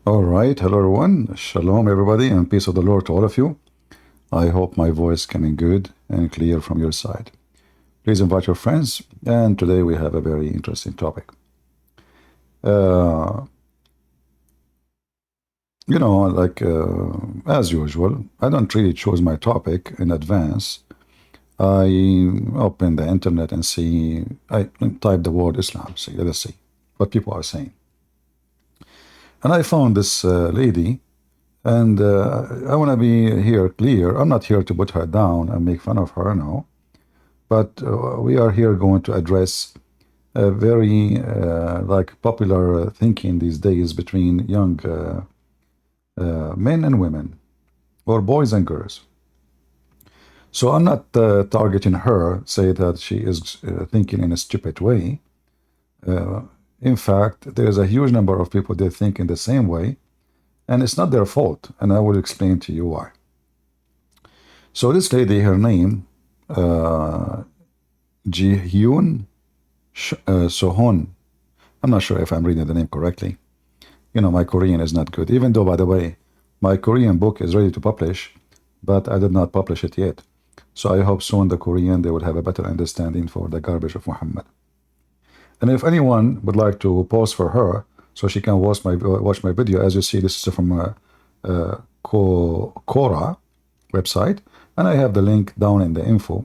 All right, hello everyone. Shalom everybody and peace of the Lord to all of you. I hope my voice coming good and clear from your side. Please invite your friends, and today we have a very interesting topic. Uh, as usual, I don't really choose my topic in advance. I open the internet and I type the word Islam, let us see what people are saying. And I found this lady. And I want to be here clear. I'm not here to put her down and make fun of her now, but we are here going to address a very popular thinking these days between young men and women, or boys and girls. So I'm not targeting her, say that she is thinking in a stupid way. In fact, there's a huge number of people that think in the same way, and it's not their fault, and I will explain to you why. So this lady, her name, Jihyun Sohn. I'm not sure if I'm reading the name correctly. You know, my Korean is not good. Even though, by the way, my Korean book is ready to publish, but I did not publish it yet. So I hope soon the Korean, they will have a better understanding for the garbage of Muhammad. And if anyone would like to post for her, so she can watch my video, as you see, this is from Quora website, and I have the link down in the info.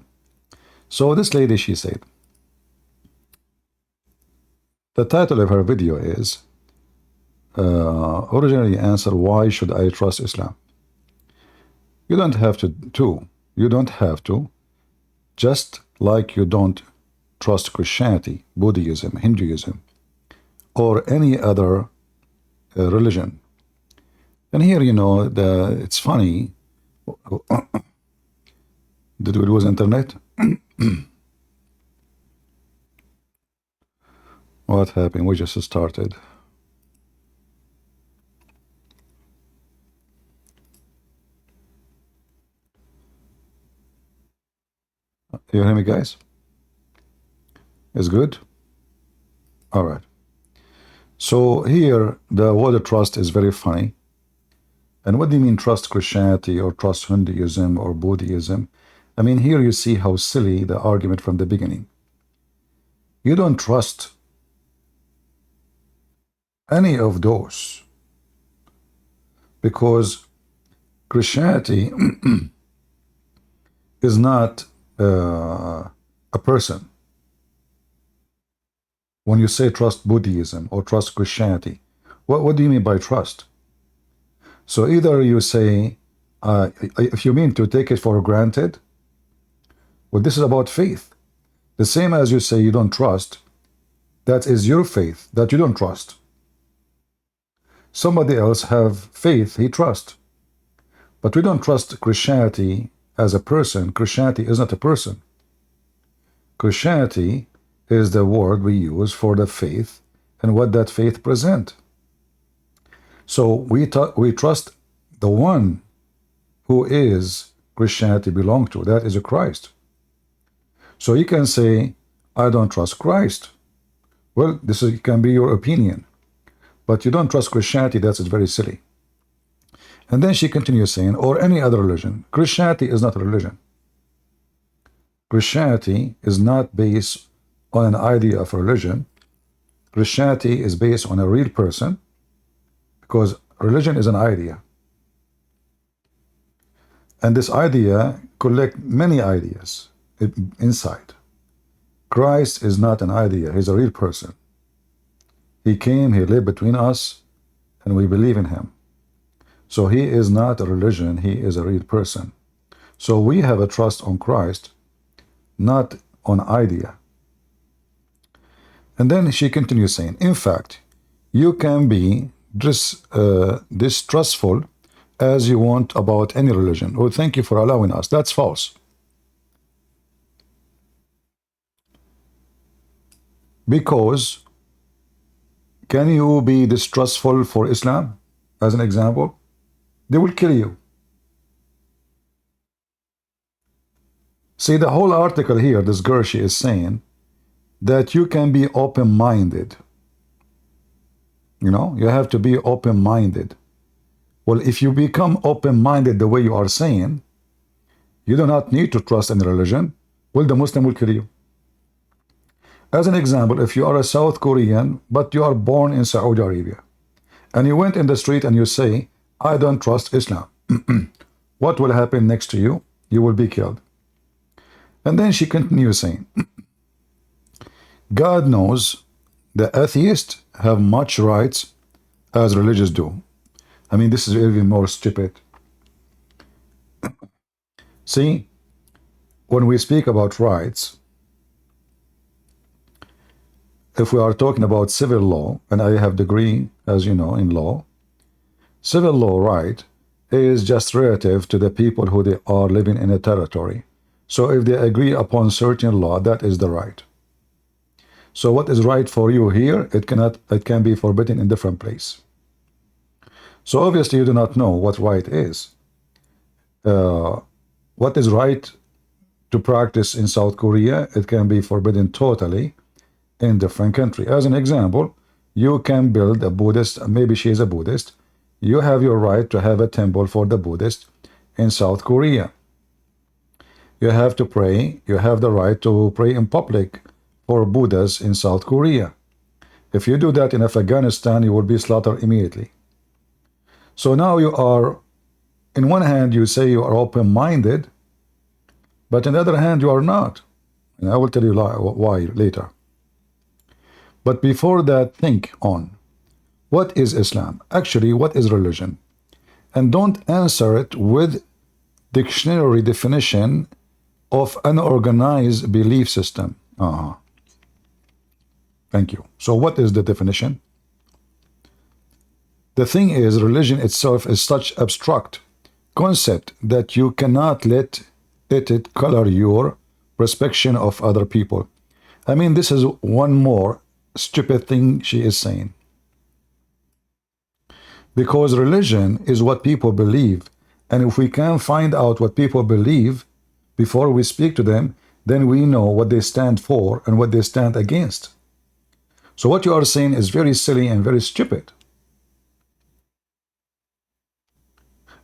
So this lady, she said, the title of her video is originally answer, why should I trust Islam? You don't have to. You don't have to. Just like you don't trust Christianity, Buddhism, Hinduism, or any other religion. And here, you know, it's funny. Did we lose internet? What happened? We just started. You hear me, guys? It's good? All right. So here, the word trust is very funny. And what do you mean trust Christianity or trust Hinduism or Buddhism? I mean, here you see how silly the argument from the beginning. You don't trust any of those because Christianity is not a person. When you say trust Buddhism or trust Christianity, what do you mean by trust? So either you say, if you mean to take it for granted, well, this is about faith. The same as you say you don't trust, that is your faith that you don't trust. Somebody else have faith he trusts. But we don't trust Christianity as a person. Christianity is not a person. Christianity is the word we use for the faith and what that faith present. So we trust the one who is Christianity belong to. That is a Christ. So you can say, I don't trust Christ. Well, can be your opinion. But you don't trust Christianity, that's very silly. And then she continues saying, or any other religion. Christianity is not a religion. Christianity is not based on an idea of religion. Christianity is based on a real person, because religion is an idea. And this idea collect many ideas inside. Christ is not an idea, he's a real person. He came, he lived between us, and we believe in him. So he is not a religion, he is a real person. So we have a trust on Christ, not on idea. And then she continues saying, in fact, you can be distrustful as you want about any religion. Oh, thank you for allowing us. That's false. Because can you be distrustful for Islam, as an example? They will kill you. See, the whole article here, this girl, she is saying that you can be open-minded. You have to be open-minded. Well, if you become open-minded the way you are saying, you do not need to trust in religion. Well, the Muslim will kill you. As an example, if you are a South Korean, but you are born in Saudi Arabia, and you went in the street and you say, I don't trust Islam, what will happen next to you? You will be killed. And then she continues saying, God knows the atheists have much rights as religious do. I mean, this is even more stupid. See, when we speak about rights, if we are talking about civil law, and I have degree, as you know, in law, civil law right is just relative to the people who they are living in a territory. So if they agree upon certain law, that is the right. So what is right for you here, it can be forbidden in different place. So obviously you do not know what right is. What is right to practice in South Korea, it can be forbidden totally in different country. As an example, you can build a Buddhist, maybe she is a Buddhist, you have your right to have a temple for the Buddhist in South Korea. You have to pray, you have the right to pray in public for Buddhas in South Korea. If you do that in Afghanistan, you will be slaughtered immediately. So now you are, in one hand, you say you are open-minded, but on the other hand, you are not. And I will tell you why later. But before that, think on, what is Islam? Actually, what is religion? And don't answer it with dictionary definition of unorganized belief system. Thank you. So what is the definition? The thing is, religion itself is such abstract concept that you cannot let it color your perception of other people. I mean, this is one more stupid thing she is saying. Because religion is what people believe. And if we can find out what people believe before we speak to them, then we know what they stand for and what they stand against. So what you are saying is very silly and very stupid.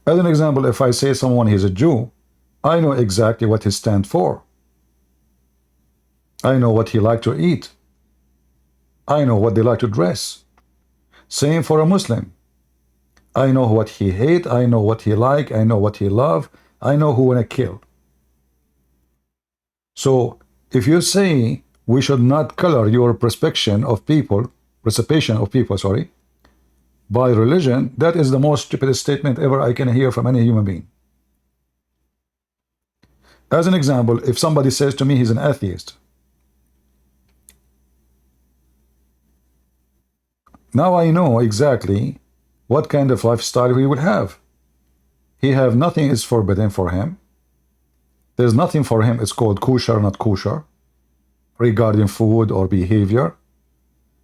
As an example, if I say someone is a Jew, I know exactly what he stands for. I know what he like to eat. I know what they like to dress. Same for a Muslim. I know what he hate, I know what he like, I know what he love, I know who wanna kill. So if you say we should not color your perception of people, by religion, that is the most stupidest statement ever I can hear from any human being. As an example, if somebody says to me he's an atheist, now I know exactly what kind of lifestyle he would have. He have nothing is forbidden for him. There's nothing for him it's called kosher, not kosher, regarding food or behavior.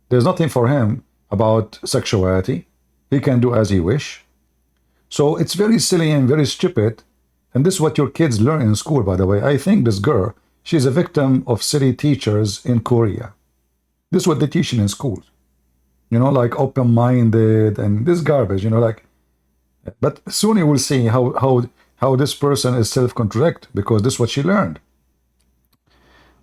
There's nothing for him about sexuality. He can do as he wish. So it's very silly and very stupid. And this is what your kids learn in school, by the way. I think this girl, she's a victim of silly teachers in Korea. This is what they teach in schools. You know, like open-minded and this garbage, you know, like. But soon you will see how this person is self-contradict, because this is what she learned.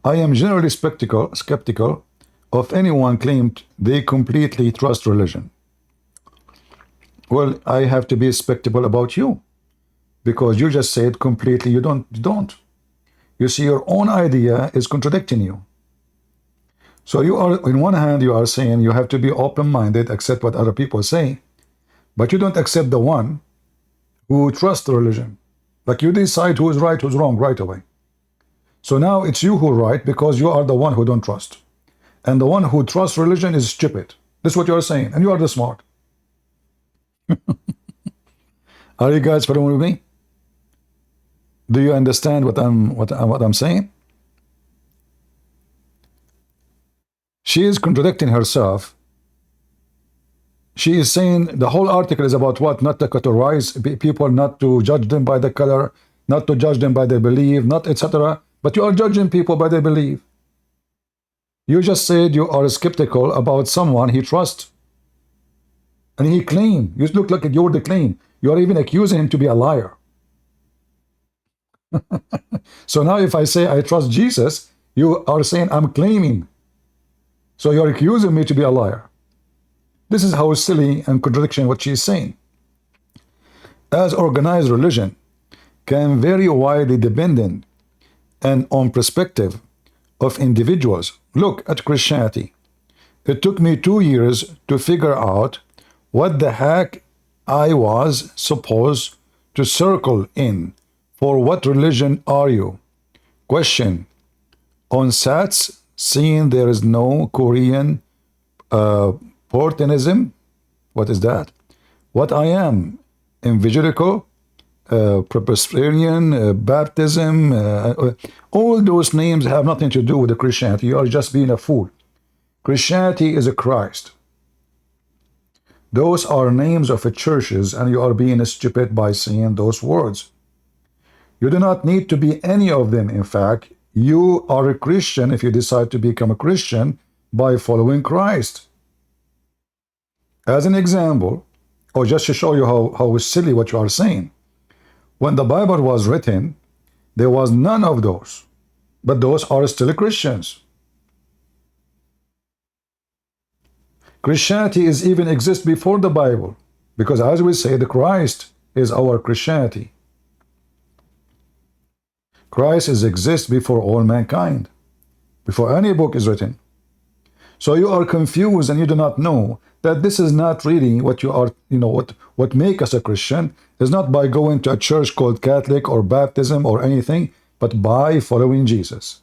I am generally skeptical of anyone claimed they completely trust religion. Well, I have to be skeptical about you, because you just said completely you don't. You see, your own idea is contradicting you. So you are, on one hand, you are saying you have to be open-minded, accept what other people say, but you don't accept the one who trusts the religion. Like you decide who is right, who's wrong right away. So now it's you who are right, because you are the one who don't trust. And the one who trusts religion is stupid. This is what you are saying, and you are the smart. Are you guys following with me? Do you understand what I'm saying? She is contradicting herself. She is saying the whole article is about what? Not to categorize people, not to judge them by the color, not to judge them by their belief, not etc. But you are judging people by their belief. You just said you are skeptical about someone he trusts. And he claimed, you look like you're the claim. You are even accusing him to be a liar. So now if I say I trust Jesus, you are saying I'm claiming. So you're accusing me to be a liar. This is how silly and contradiction what she's saying. As organized religion can vary widely dependent and on perspective of individuals. Look at Christianity. It took me 2 years to figure out what the heck I was supposed to circle in. For what religion are you? Question. On Sats, seeing there is no Korean Puritanism. What is that? What I am? Evangelical, Presbyterian, baptism. All those names have nothing to do with the Christianity. You are just being a fool. Christianity is a Christ. Those are names of churches, and you are being stupid by saying those words. You do not need to be any of them. In fact, you are a Christian if you decide to become a Christian by following Christ. As an example, or just to show you how silly what you are saying, when the Bible was written, there was none of those, but those are still Christians. Christianity is even exists before the Bible, because as we say, the Christ is our Christianity. Christ exists before all mankind, before any book is written. So you are confused and you do not know that this is not really what you are, what make us a Christian is not by going to a church called Catholic or baptism or anything, but by following Jesus.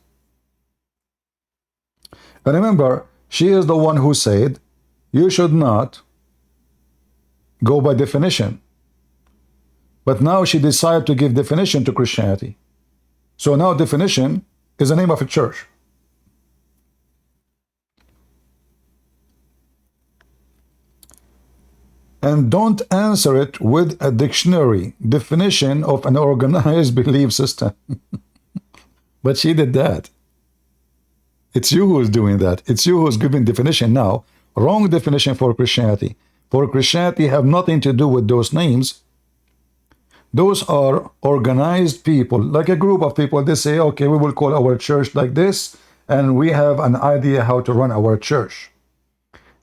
And remember, she is the one who said, you should not go by definition. But now she decided to give definition to Christianity. So now definition is the name of a church. And don't answer it with a dictionary definition of an organized belief system. But she did that. It's you who is doing that. It's you who is giving definition now. Wrong definition for Christianity. For Christianity have nothing to do with those names. Those are organized people, like a group of people. They say, okay, we will call our church like this, and we have an idea how to run our church.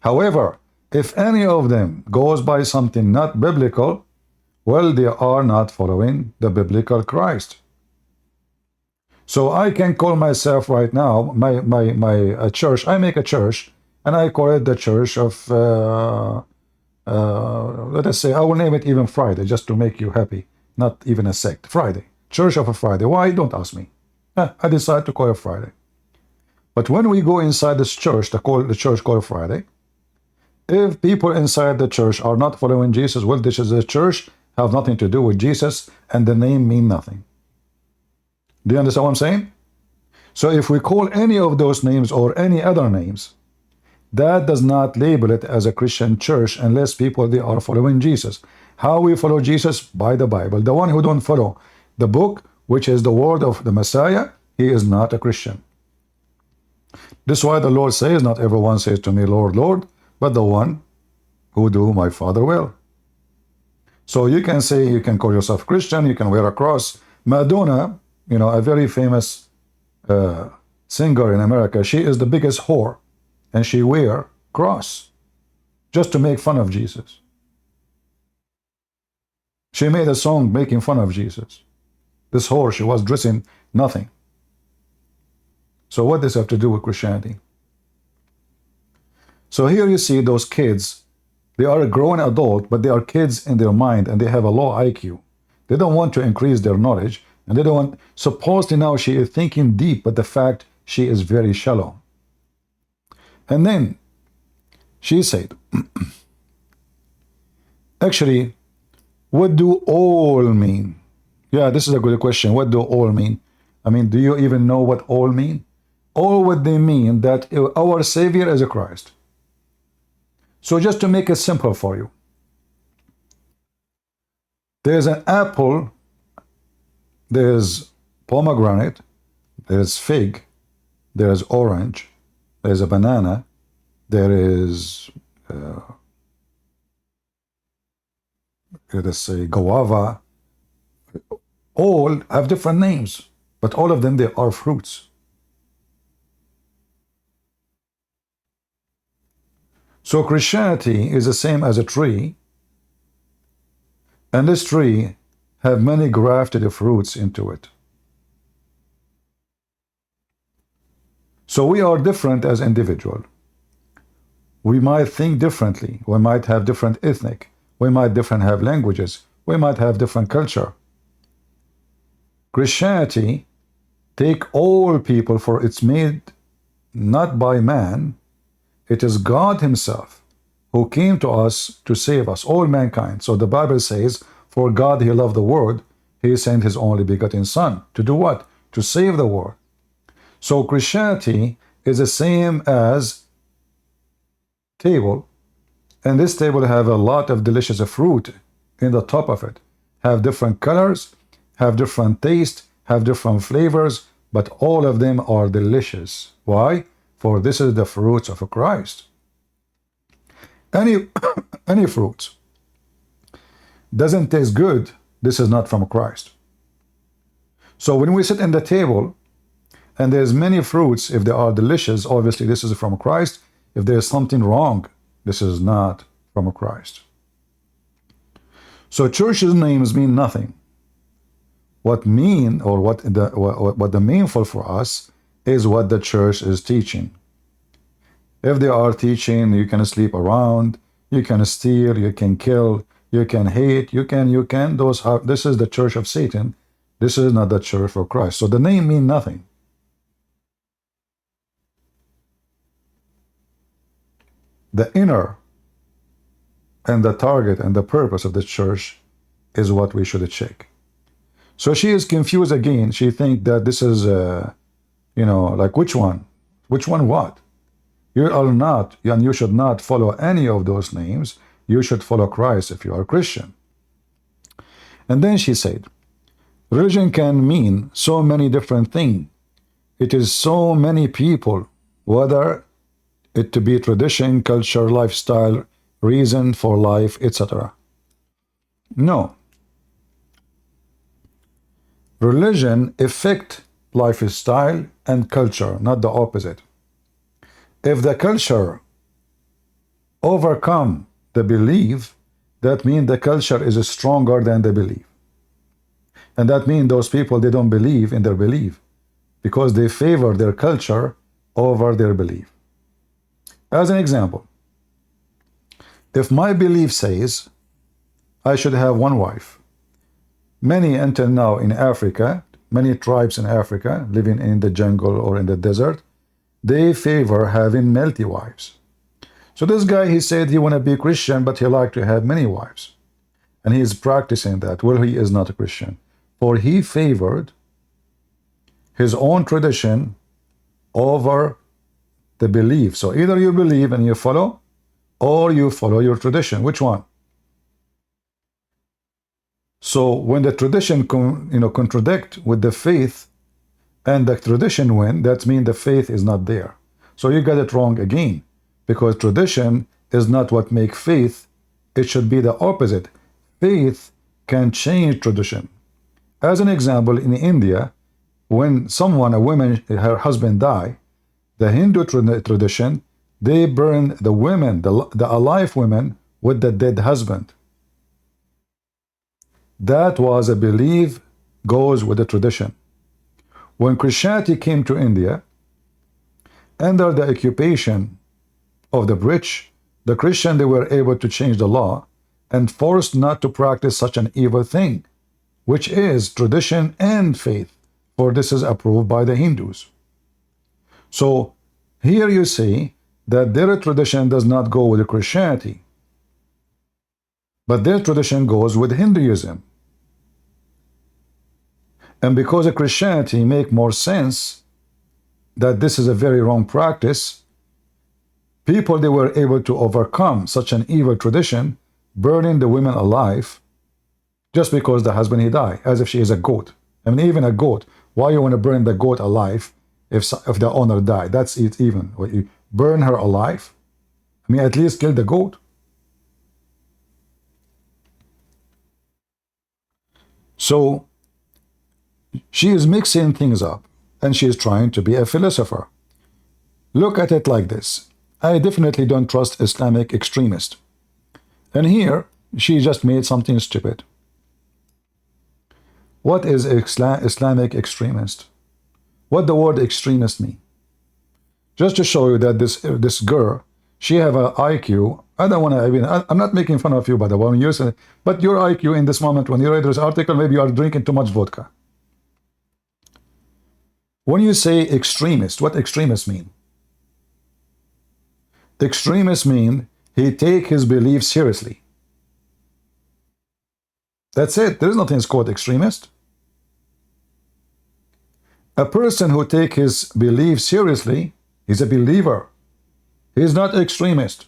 However, if any of them goes by something not biblical, well, they are not following the biblical Christ. So I can call myself right now, my church, I make a church, and I call it the Church of, let us say, I will name it even Friday, just to make you happy. Not even a sect. Friday. Church of a Friday. Why? Don't ask me. I decide to call it Friday. But when we go inside this church, the church called Friday, if people inside the church are not following Jesus, well, this is a church, have nothing to do with Jesus, and the name mean nothing. Do you understand what I'm saying? So if we call any of those names or any other names, that does not label it as a Christian church unless people, they are following Jesus. How we follow Jesus? By the Bible. The one who don't follow the book, which is the word of the Messiah, he is not a Christian. This is why the Lord says, not everyone says to me, Lord, Lord, but the one who do my Father will. So you can say, you can call yourself Christian, you can wear a cross. Madonna, a very famous singer in America, she is the biggest whore, and she wear cross just to make fun of Jesus. She made a song making fun of Jesus. This whore, she was dressing nothing. So what does this have to do with Christianity? So here you see those kids, they are a grown adult, but they are kids in their mind, and they have a low IQ. They don't want to increase their knowledge, and they don't want, supposedly now she is thinking deep, but the fact she is very shallow. And then she said, actually, what do all mean? Yeah, this is a good question. What do all mean? I mean, do you even know what all mean? All what they mean that our Savior is a Christ. So just to make it simple for you, there's an apple, there's pomegranate, there's fig, there's orange, there's a banana, there is let us say guava, all have different names, but all of them, they are fruits. So Christianity is the same as a tree, and this tree have many grafted fruits into it. So we are different as individuals. We might think differently. We might have different ethnic. We might different have languages. We might have different culture. Christianity take all people, for it's made not by man. It is God himself who came to us to save us, all mankind. So the Bible says, for God he loved the world, he sent his only begotten son. To do what? To save the world. So Christianity is the same as table, and this table have a lot of delicious fruit in the top of it. Have different colors, have different taste, have different flavors, but all of them are delicious. Why? For this is the fruits of Christ. Any any fruit doesn't taste good, this is not from Christ. So when we sit in the table and there's many fruits, if they are delicious, obviously this is from Christ. If there's something wrong, this is not from Christ. So churches' names mean nothing. What mean, or what the meaningful for us is what the church is teaching. If they are teaching you can sleep around, you can steal, you can kill, you can hate, you can, those are, this is the church of Satan. This is not the church of Christ. So the name mean nothing. The inner and the target and the purpose of the church is what we should check. So she is confused again. She thinks that this is, like which one? Which one what? You are not, and you should not follow any of those names. You should follow Christ if you are a Christian. And then she said, religion can mean so many different things. It is so many people, whether it to be tradition, culture, lifestyle, reason for life, etc. No. Religion affect lifestyle and culture, not the opposite. If the culture overcome the belief, that means the culture is stronger than the belief. And that means those people, they don't believe in their belief because they favor their culture over their belief. As an example, if my belief says I should have one wife, many until now in Africa, many tribes in Africa living in the jungle or in the desert, they favor having multi-wives. So this guy, he said he want to be Christian, but he like to have many wives. And he is practicing that. Well, he is not a Christian. For he favored his own tradition over the belief. So either you believe and you follow, or you follow your tradition. Which one? So when the tradition contradict with the faith, and the tradition win, that means the faith is not there. So you got it wrong again, because tradition is not what make faith. It should be the opposite. Faith can change tradition. As an example, in India, when a woman, her husband die, the Hindu tradition, they burn the women, the alive women, with the dead husband. That was a belief, goes with the tradition. When Christianity came to India, under the occupation of the British, the Christian, they were able to change the law and forced not to practice such an evil thing, which is tradition and faith, for this is approved by the Hindus. So here you see that their tradition does not go with Christianity, but their tradition goes with Hinduism. And because of Christianity make more sense that this is a very wrong practice, people, they were able to overcome such an evil tradition, burning the women alive just because the husband he died, as if she is a goat. I mean, even a goat, why you want to burn the goat alive if the owner died? That's it even. You burn her alive? I mean, at least kill the goat. So she is mixing things up and she is trying to be a philosopher. Look at it like this. I definitely don't trust Islamic extremists. And here, she just made something stupid. What is Islamic extremist? What the word extremist mean? Just to show you that this girl, she have an IQ. I don't want to, I'm not making fun of you, by the way, but your IQ in this moment, when you read this article, maybe you are drinking too much vodka. When you say extremist, what extremist mean? Extremists mean he take his beliefs seriously. That's it. There is nothing called extremist. A person who take his beliefs seriously is a believer. He is not extremist.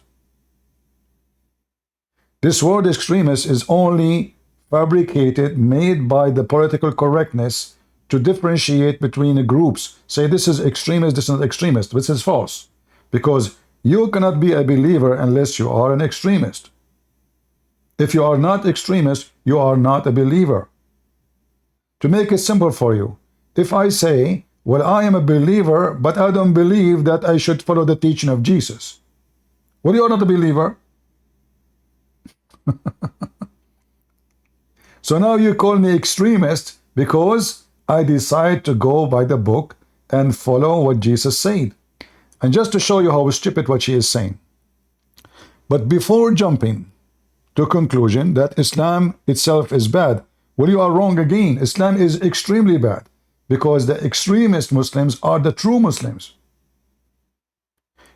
This word extremist is only fabricated, made by the political correctness to differentiate between groups. Say this is extremist, this is not extremist. This is false. Because you cannot be a believer unless you are an extremist. If you are not extremist, you are not a believer. To make it simple for you, if I say, well, I am a believer, but I don't believe that I should follow the teaching of Jesus. Well, you are not a believer. So now you call me extremist because I decide to go by the book and follow what Jesus said. And just to show you how stupid what she is saying. But before jumping to conclusion that Islam itself is bad, well, you are wrong again. Islam is extremely bad because the extremist Muslims are the true Muslims.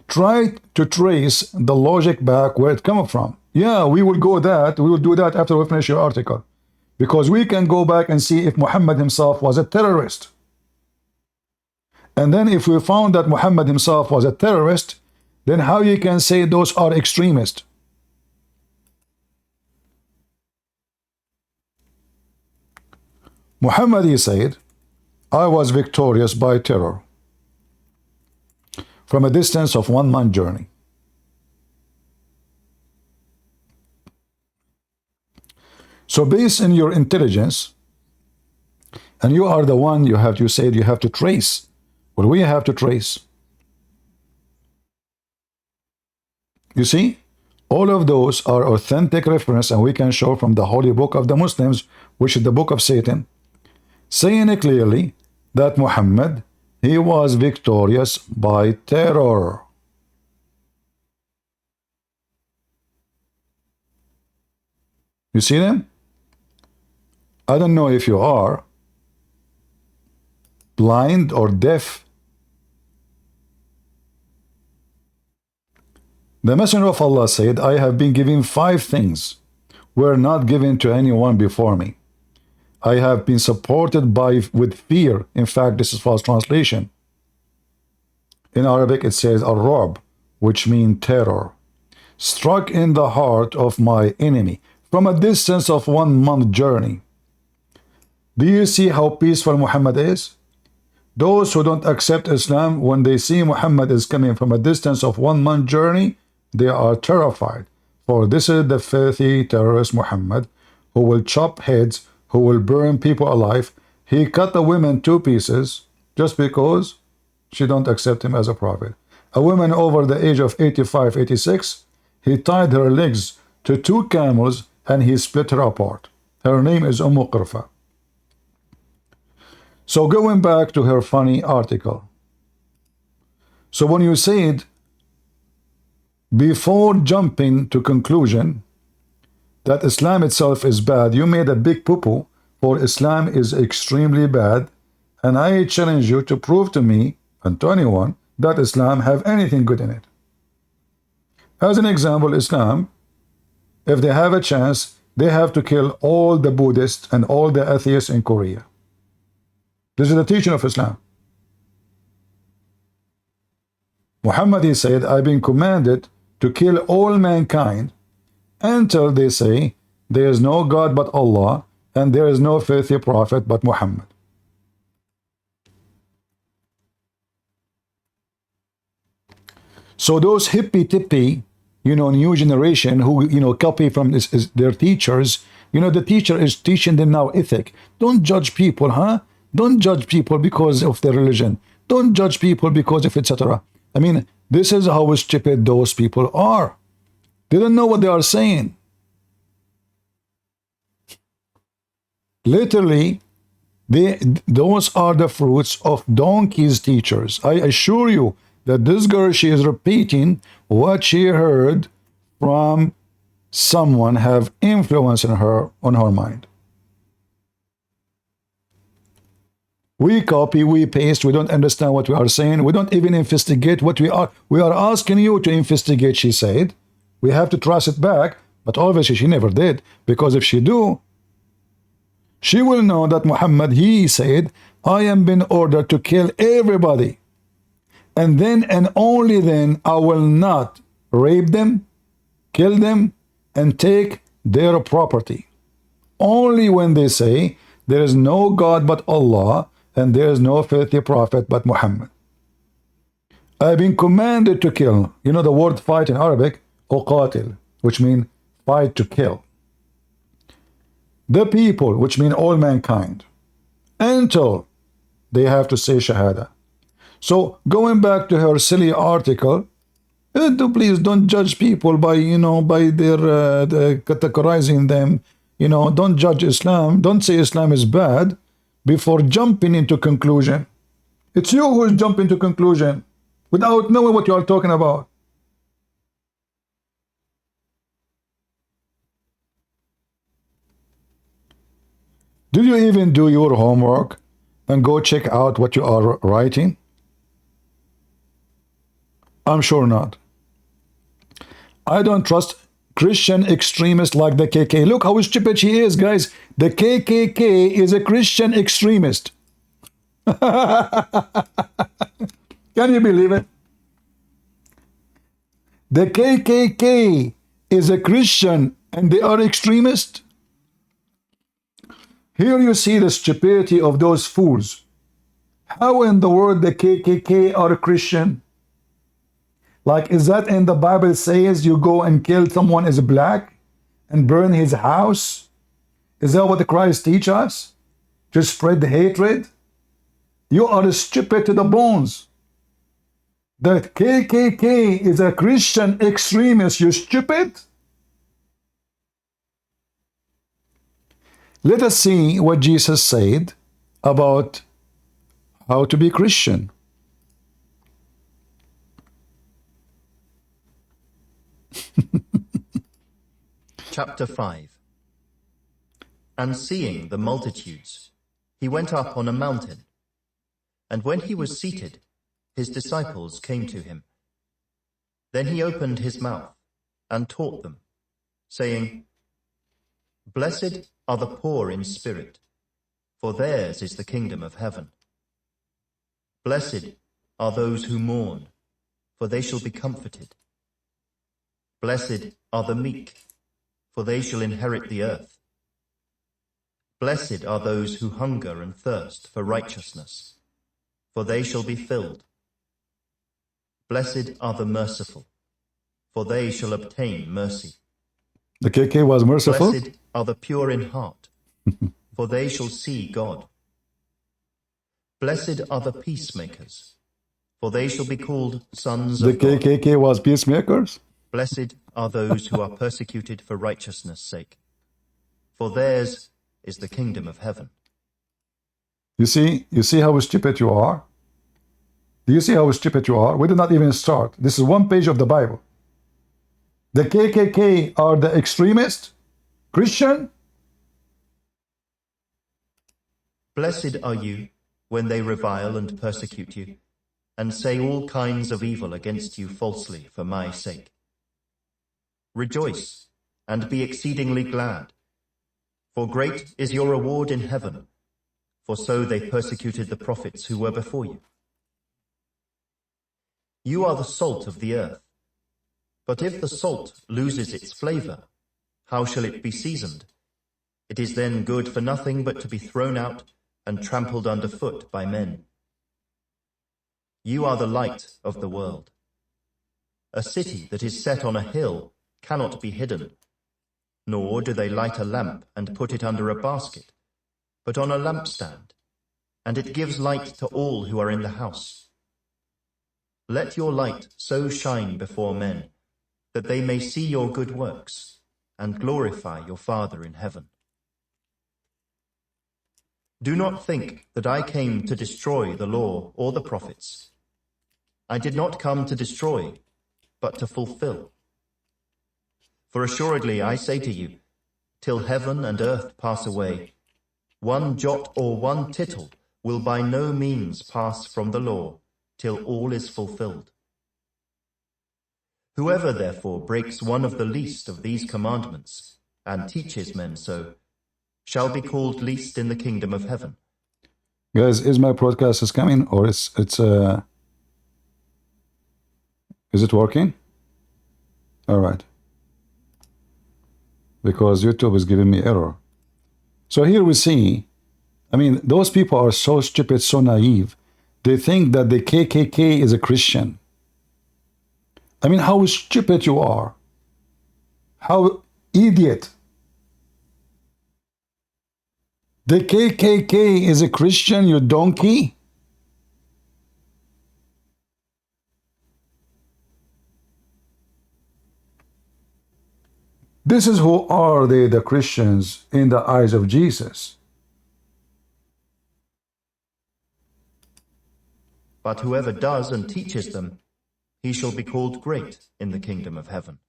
Try to trace the logic back where it comes from. Yeah, we will do that after we finish your article. Because we can go back and see if Muhammad himself was a terrorist. And then if we found that Muhammad himself was a terrorist, then how you can say those are extremists? Muhammad, he said, I was victorious by terror from a distance of 1 month journey. So based on your intelligence, and you are the one you said you have to trace. What do we have to trace? You see, all of those are authentic reference, and we can show from the holy book of the Muslims, which is the book of Satan, saying clearly that Muhammad, he was victorious by terror. You see them? I don't know if you are blind or deaf. The Messenger of Allah said, I have been given 5 things were not given to anyone before me. I have been supported with fear. In fact, this is false translation. In Arabic, it says ar-rab, which means terror. Struck in the heart of my enemy from a distance of 1 month journey. Do you see how peaceful Muhammad is? Those who don't accept Islam, when they see Muhammad is coming from a distance of 1 month journey, they are terrified. For this is the filthy terrorist Muhammad, who will chop heads, who will burn people alive. He cut the women 2 pieces just because she don't accept him as a prophet. A woman over the age of 85, 86, he tied her legs to 2 camels and he split her apart. Her name is Qurfa. So going back to her funny article. So when you said, before jumping to conclusion that Islam itself is bad, you made a big poo-poo for Islam is extremely bad, and I challenge you to prove to me and to anyone that Islam have anything good in it. As an example, Islam, if they have a chance, they have to kill all the Buddhists and all the atheists in Korea. This is the teaching of Islam. Muhammad, he said, I've been commanded to kill all mankind until they say there is no God but Allah and there is no faithful prophet but Muhammad. So those hippy-tippy, new generation who, copy from their teachers, The teacher is teaching them now ethic. Don't judge people, huh? Don't judge people because of their religion. Don't judge people because of etc. I mean, this is how stupid those people are. They don't know what they are saying. Literally, those are the fruits of donkeys' teachers. I assure you that this girl, she is repeating what she heard from someone have influence on her mind. We copy, we paste, we don't understand what we are saying, we don't even investigate what we are asking you to investigate, she said. We have to trust it back, but obviously she never did, because if she do, she will know that Muhammad, he said, I am been ordered to kill everybody, and then and only then I will not rape them, kill them, and take their property. Only when they say there is no God but Allah and there is no filthy prophet but Muhammad. I've been commanded to kill. You know the word fight in Arabic, uqatil, which means fight to kill. The people, which mean all mankind, until they have to say Shahada. So going back to her silly article, please don't judge people by by their categorizing them. Don't judge Islam. Don't say Islam is bad before jumping into conclusion. It's you who is jumping to conclusion without knowing what you are talking about. Did you even do your homework and go check out what you are writing? I'm sure not. I don't trust Christian extremists like the KK. Look how stupid she is, guys. The KKK is a Christian extremist. Can you believe it? The KKK is a Christian and they are extremist. Here you see the stupidity of those fools. How in the world the KKK are Christian? Like, is that in the Bible says you go and kill someone is black and burn his house? Is that what the Christ teach us? To spread the hatred? You are stupid to the bones. The KKK is a Christian extremist, you stupid? Let us see what Jesus said about how to be Christian. Chapter 5. And seeing the multitudes, he went up on a mountain. And when he was seated, his disciples came to him. Then he opened his mouth and taught them, saying, Blessed are the poor in spirit, for theirs is the kingdom of heaven. Blessed are those who mourn, for they shall be comforted. Blessed are the meek, for they shall inherit the earth. Blessed are those who hunger and thirst for righteousness, for they shall be filled. Blessed are the merciful, for they shall obtain mercy. The KK was merciful. Blessed are the pure in heart, for they shall see God. Blessed are the peacemakers, for they shall be called sons of God. The KKK was peacemakers. Blessed are those who are persecuted for righteousness' sake, for theirs is the kingdom of heaven. You see how stupid you are? Do you see how stupid you are? We did not even start. This is one page of the Bible. The KKK are the extremist Christian. Blessed are you when they revile and persecute you, and say all kinds of evil against you falsely for my sake. Rejoice and be exceedingly glad, for great is your reward in heaven, for so they persecuted the prophets who were before you. You are the salt of the earth. But if the salt loses its flavor, how shall it be seasoned? It is then good for nothing but to be thrown out and trampled underfoot by men. You are the light of the world. A city that is set on a hill cannot be hidden. nor do they light a lamp and put it under a basket, but on a lampstand, and it gives light to all who are in the house. Let your light so shine before men, that they may see your good works, and glorify your Father in heaven. Do not think that I came to destroy the law or the prophets. I did not come to destroy, but to fulfill. For assuredly I say to you, till heaven and earth pass away, one jot or one tittle will by no means pass from the law, till all is fulfilled. Whoever therefore breaks one of the least of these commandments, and teaches men so, shall be called least in the kingdom of heaven. Guys, is my broadcast is coming, or is it working? All right. Because YouTube is giving me error. So here we see, I mean, those people are so stupid, so naive. They think that the KKK is a Christian. I mean, how stupid you are. How idiot. The KKK is a Christian, you donkey? This is who are they, the Christians, in the eyes of Jesus. But whoever does and teaches them, he shall be called great in the kingdom of heaven.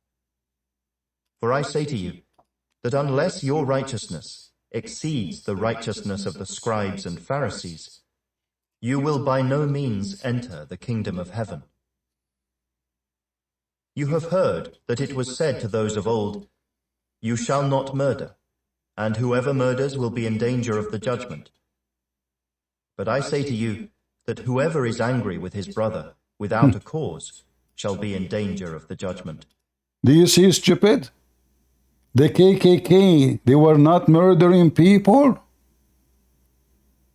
For I say to you, that unless your righteousness exceeds the righteousness of the scribes and Pharisees, you will by no means enter the kingdom of heaven. You have heard that it was said to those of old, you shall not murder, and whoever murders will be in danger of the judgment. But I say to you, that whoever is angry with his brother without a cause shall be in danger of the judgment. Do you see, stupid? The KKK, they were not murdering people?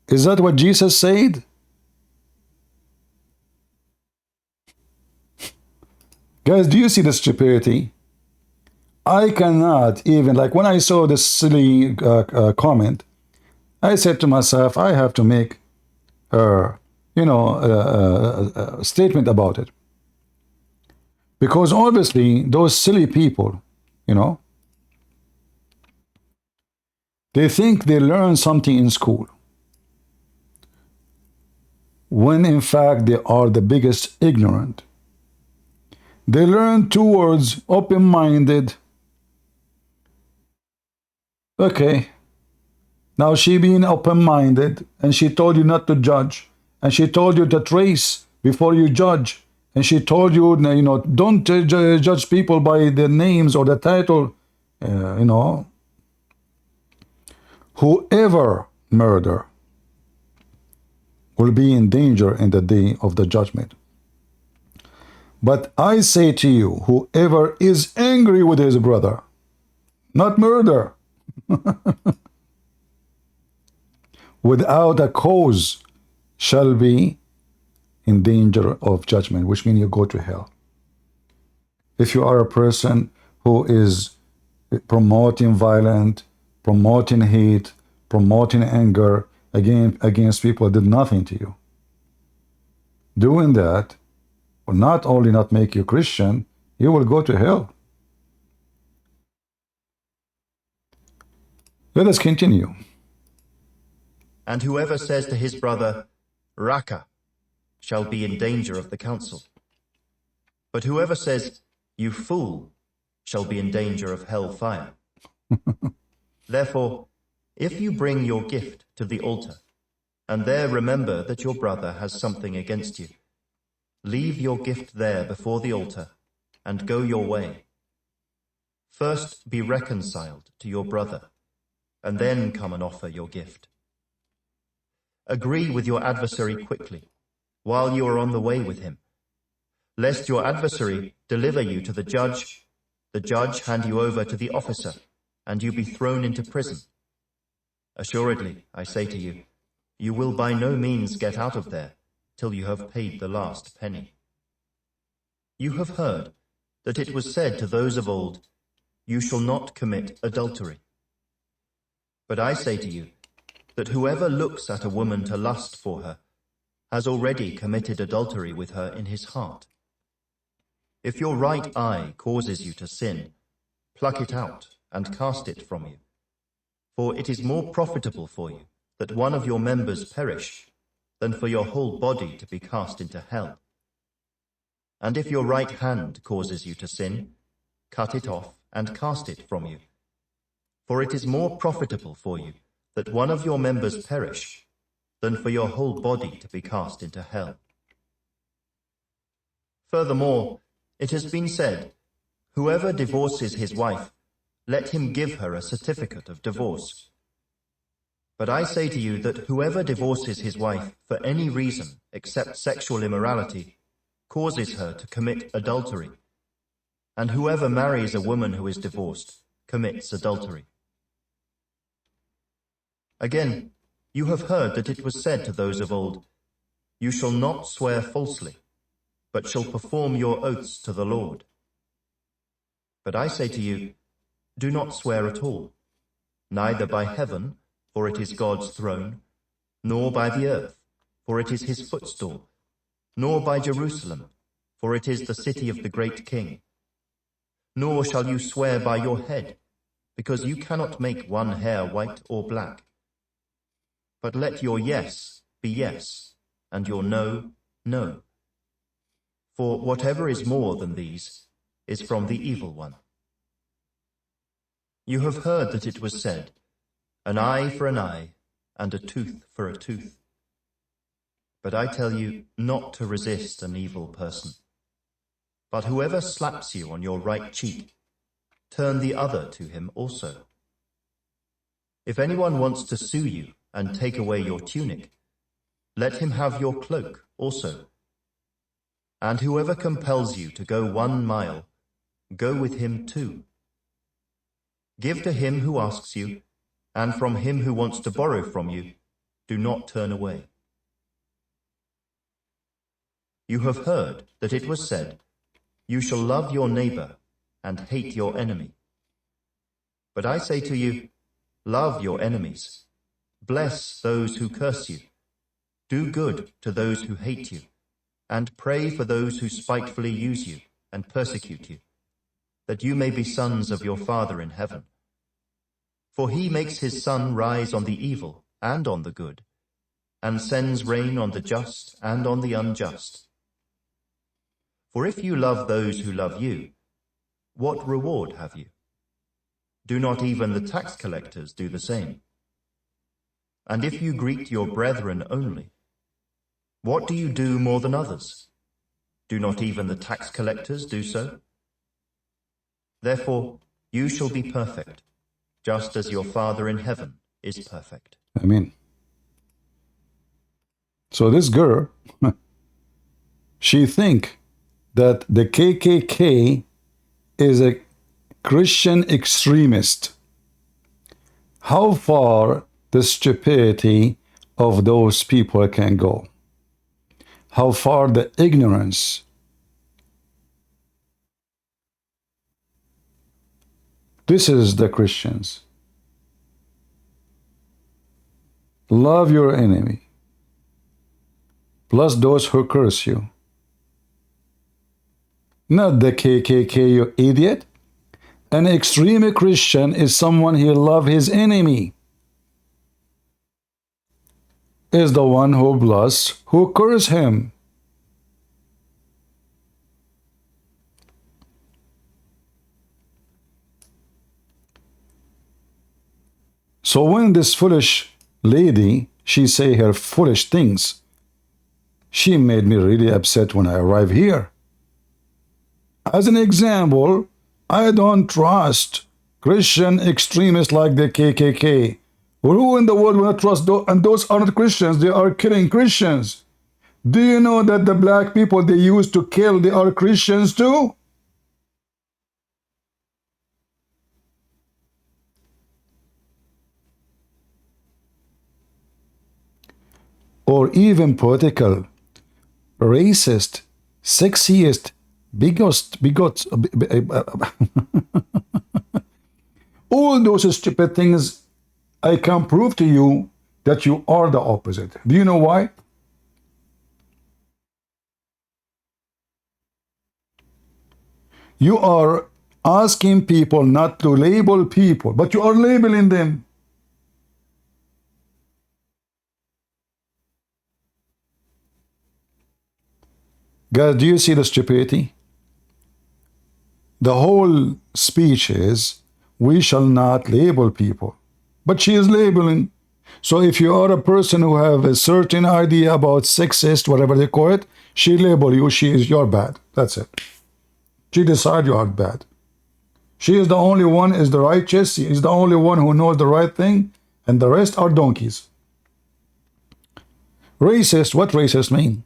Is that what Jesus said? Guys, do you see the stupidity? I cannot even, like when I saw this silly comment, I said to myself, I have to make a statement about it. Because obviously, those silly people, they think they learn something in school, when in fact they are the biggest ignorant. They learn two words, open-minded. Okay, now she being open-minded, and she told you not to judge, and she told you to trace before you judge, and she told you, don't judge people by their names or the title, Whoever murder will be in danger in the day of the judgment. But I say to you, whoever is angry with his brother, not murder, without a cause, shall be in danger of judgment, which means you go to hell. If you are a person who is promoting violence, promoting hate, promoting anger against people that did nothing to you, doing that will not only not make you Christian, you will go to hell. Let us continue. And whoever says to his brother, Raka, shall be in danger of the council. But whoever says, you fool, shall be in danger of hell fire. Therefore, if you bring your gift to the altar, and there remember that your brother has something against you, leave your gift there before the altar, and go your way. First be reconciled to your brother, and then come and offer your gift. Agree with your adversary quickly, while you are on the way with him, lest your adversary deliver you to the judge hand you over to the officer, and you be thrown into prison. Assuredly, I say to you, you will by no means get out of there till you have paid the last penny. You have heard that it was said to those of old, you shall not commit adultery. But I say to you that whoever looks at a woman to lust for her has already committed adultery with her in his heart. If your right eye causes you to sin, pluck it out and cast it from you. For it is more profitable for you that one of your members perish than for your whole body to be cast into hell. And if your right hand causes you to sin, cut it off and cast it from you. For it is more profitable for you that one of your members perish than for your whole body to be cast into hell. Furthermore, it has been said, whoever divorces his wife, let him give her a certificate of divorce. But I say to you that whoever divorces his wife for any reason except sexual immorality causes her to commit adultery, and whoever marries a woman who is divorced commits adultery. Again, you have heard that it was said to those of old, you shall not swear falsely, but shall perform your oaths to the Lord. But I say to you, do not swear at all, neither by heaven, for it is God's throne, nor by the earth, for it is his footstool, nor by Jerusalem, for it is the city of the great King. Nor shall you swear by your head, because you cannot make one hair white or black. But let your yes be yes, and your no, no. For whatever is more than these is from the evil one. You have heard that it was said, an eye for an eye, and a tooth for a tooth. But I tell you not to resist an evil person. But whoever slaps you on your right cheek, turn the other to him also. If anyone wants to sue you and take away your tunic, let him have your cloak also. And whoever compels you to go 1 mile, go with him 2. Give to him who asks you, and from him who wants to borrow from you, do not turn away. You have heard that it was said, you shall love your neighbor and hate your enemy. But I say to you, love your enemies, bless those who curse you, do good to those who hate you, and pray for those who spitefully use you and persecute you, that you may be sons of your Father in heaven. For he makes his sun rise on the evil and on the good, and sends rain on the just and on the unjust. For if you love those who love you, what reward have you? Do not even the tax collectors do the same? And if you greet your brethren only, what do you do more than others? Do not even the tax collectors do so? Therefore, you shall be perfect, just as your Father in heaven is perfect. Amen. So this girl, she think that the KKK is a Christian extremist. How far the stupidity of those people can go? How far the ignorance? This is the Christians. Love your enemy. Bless those who curse you. Not the KKK, you idiot. An extreme Christian is someone who loves his enemy. Is the one who bless, who curse him. So when this foolish lady, she say her foolish things, she made me really upset when I arrived here. As an example, I don't trust Christian extremists like the KKK. Who in the world will trust those? And those aren't Christians, they are killing Christians. Do you know that the black people they used to kill, they are Christians too? Or even political, racist, sexist, bigot. All those stupid things, I can prove to you that you are the opposite. Do you know why? You are asking people not to label people, but you are labeling them. Guys, do you see the stupidity? The whole speech is, we shall not label people. But she is labeling. So if you are a person who have a certain idea about sexist, whatever they call it, she label you, you're bad. That's it. She decide you are bad. She is the only one is the righteous. She is the only one who knows the right thing, and the rest are donkeys. Racist, what racist mean?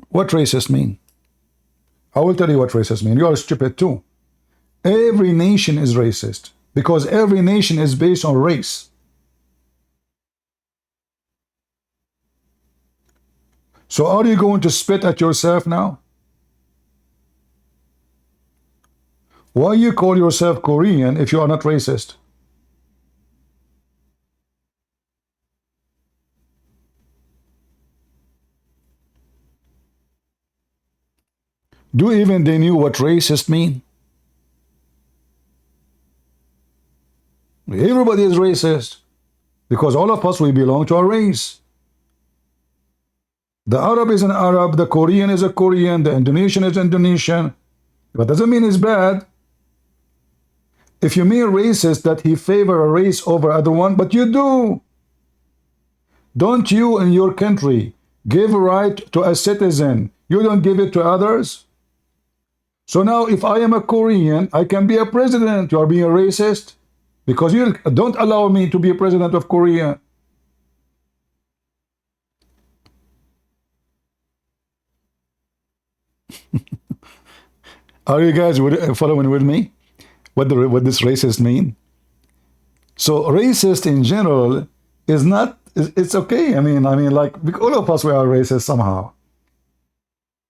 What racist mean? I will tell you what racist mean. You are stupid too. Every nation is racist because every nation is based on race. So are you going to spit at yourself now? Why you call yourself Korean if you are not racist? Do even they knew what racist mean? Everybody is racist because all of us, we belong to a race. The Arab is an Arab, the Korean is a Korean, the Indonesian is Indonesian. But doesn't mean it's bad. If you mean racist that he favor a race over other one, but you do. Don't you in your country give a right to a citizen? You don't give it to others? So now if I am a Korean, I can be a president. You are being a racist because you don't allow me to be a president of Korea. Are you guys following with me? What this racist mean? So racist in general is not. It's okay. I mean, like all of us, we are racist somehow.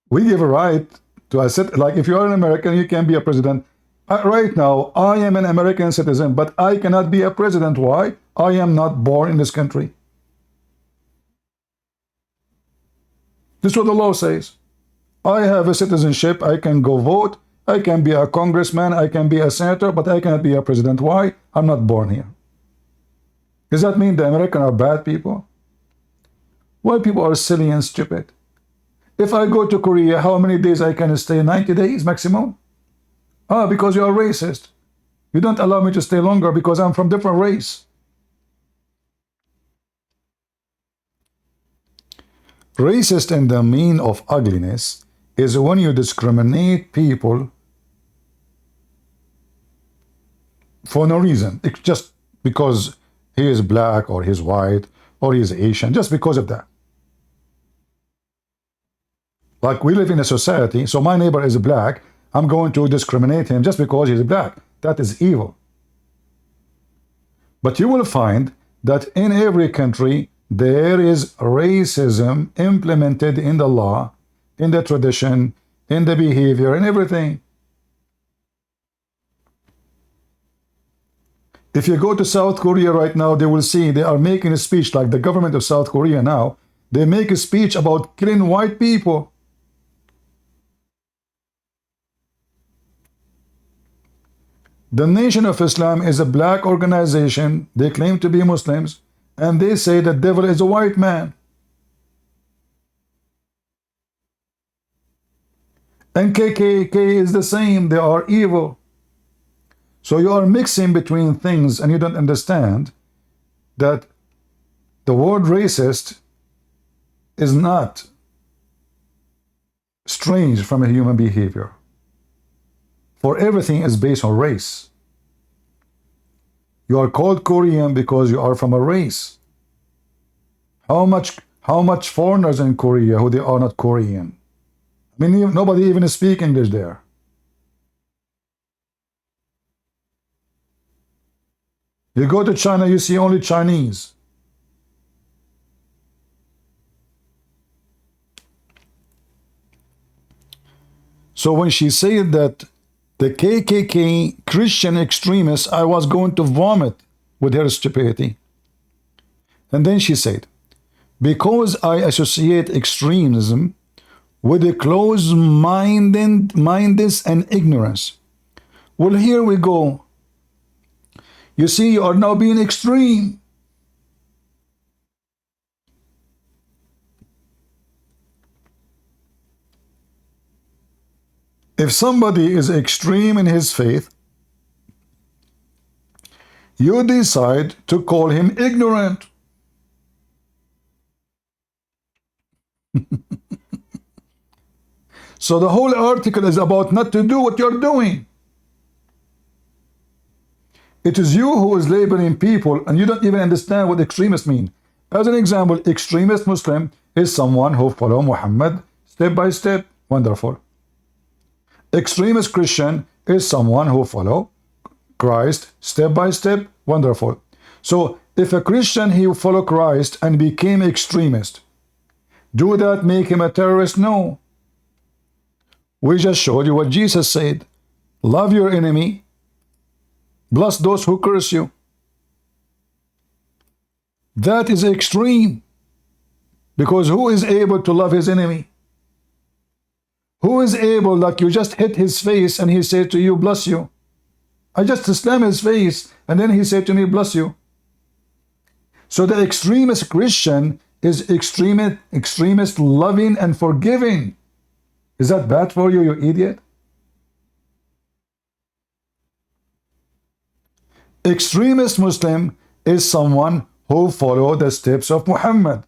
We give a right to a like if you are an American, you can be a president. Right now, I am an American citizen, but I cannot be a president. Why? I am not born in this country. This is what the law says. I have a citizenship. I can go vote. I can be a congressman. I can be a senator, but I cannot be a president. Why? I'm not born here. Does that mean the Americans are bad people? Why people are silly and stupid? If I go to Korea, how many days I can stay? 90 days maximum? Ah, because you are racist. You don't allow me to stay longer because I'm from different race. Racist in the mean of ugliness is when you discriminate people for no reason. It's just because he is black or he's white or he's Asian, just because of that. Like we live in a society, so my neighbor is black, I'm going to discriminate him just because he's black. That is evil. But you will find that in every country, there is racism implemented in the law, in the tradition, in the behavior, in everything. If you go to South Korea right now, they will see they are making a speech, like the government of South Korea now, they make a speech about killing white people. The Nation of Islam is a black organization. They claim to be Muslims, and they say the devil is a white man. And KKK is the same. They are evil. So you are mixing between things, and you don't understand that the word racist is not strange from a human behavior. For everything is based on race. You are called Korean because you are from a race. How much foreigners in Korea who they are not Korean? I mean, nobody even speak English there. You go to China, you see only Chinese. So when she said that The KKK Christian extremist, I was going to vomit with her stupidity. And then she said, because I associate extremism with a closed-mindedness and ignorance. Well, here we go. You see, you are now being extreme. If somebody is extreme in his faith, you decide to call him ignorant. So the whole article is about not to do what you're doing. It is you who is labeling people, and you don't even understand what extremists mean. As an example, extremist Muslim is someone who follows Muhammad step by step. Wonderful. Extremist Christian is someone who follows Christ step by step. Wonderful. So if a Christian he follow Christ and became extremist, do that make him a terrorist? No. We just showed you what Jesus said. Love your enemy, bless those who curse you. That is extreme. Because who is able to love his enemy? Who is able, like you just hit his face and he said to you, bless you. I just slammed his face and then he said to me, bless you. So the extremist Christian is extremist loving and forgiving. Is that bad for you, you idiot? Extremist Muslim is someone who follows the steps of Muhammad.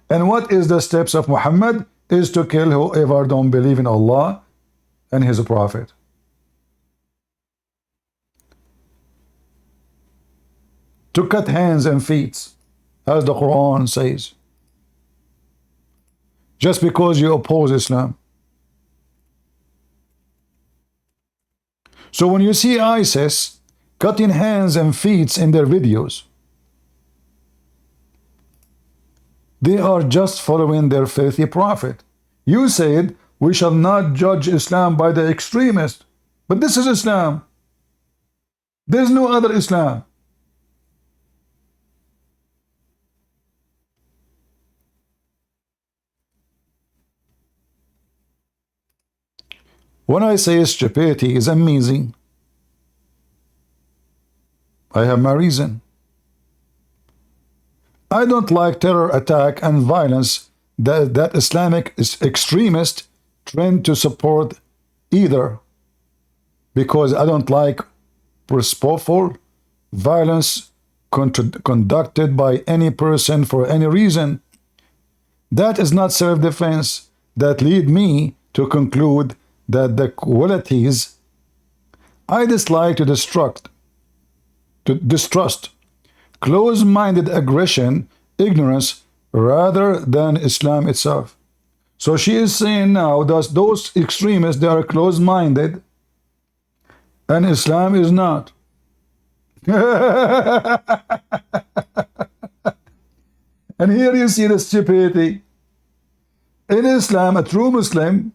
And what is the steps of Muhammad? Is to kill whoever don't believe in Allah and his prophet. To cut hands and feet, as the Quran says. Just because you oppose Islam. So when you see ISIS cutting hands and feet in their videos, they are just following their filthy prophet. You said we shall not judge Islam by the extremist, but this is Islam. There's no other Islam. When I say stupidity is amazing, I have my reason. I don't like terror attack and violence that Islamic extremists trend to support either, because I don't like purposeful violence conducted by any person for any reason. That is not self-defense. That lead me to conclude that the qualities I dislike to distrust, close-minded aggression, ignorance, rather than Islam itself. So she is saying now that those extremists, they are close-minded, and Islam is not. And here you see the stupidity. In Islam, a true Muslim,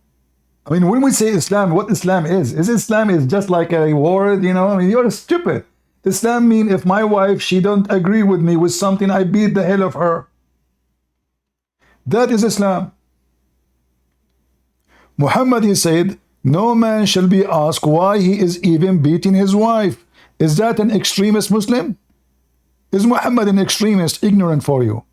I mean, when we say Islam, what Islam is Islam is just like a word, you know? I mean, you're stupid. Islam means if my wife, she don't agree with me with something, I beat the hell of her. That is Islam. Muhammad, he said, no man shall be asked why he is even beating his wife. Is that an extremist Muslim? Is Muhammad an extremist, ignorant for you?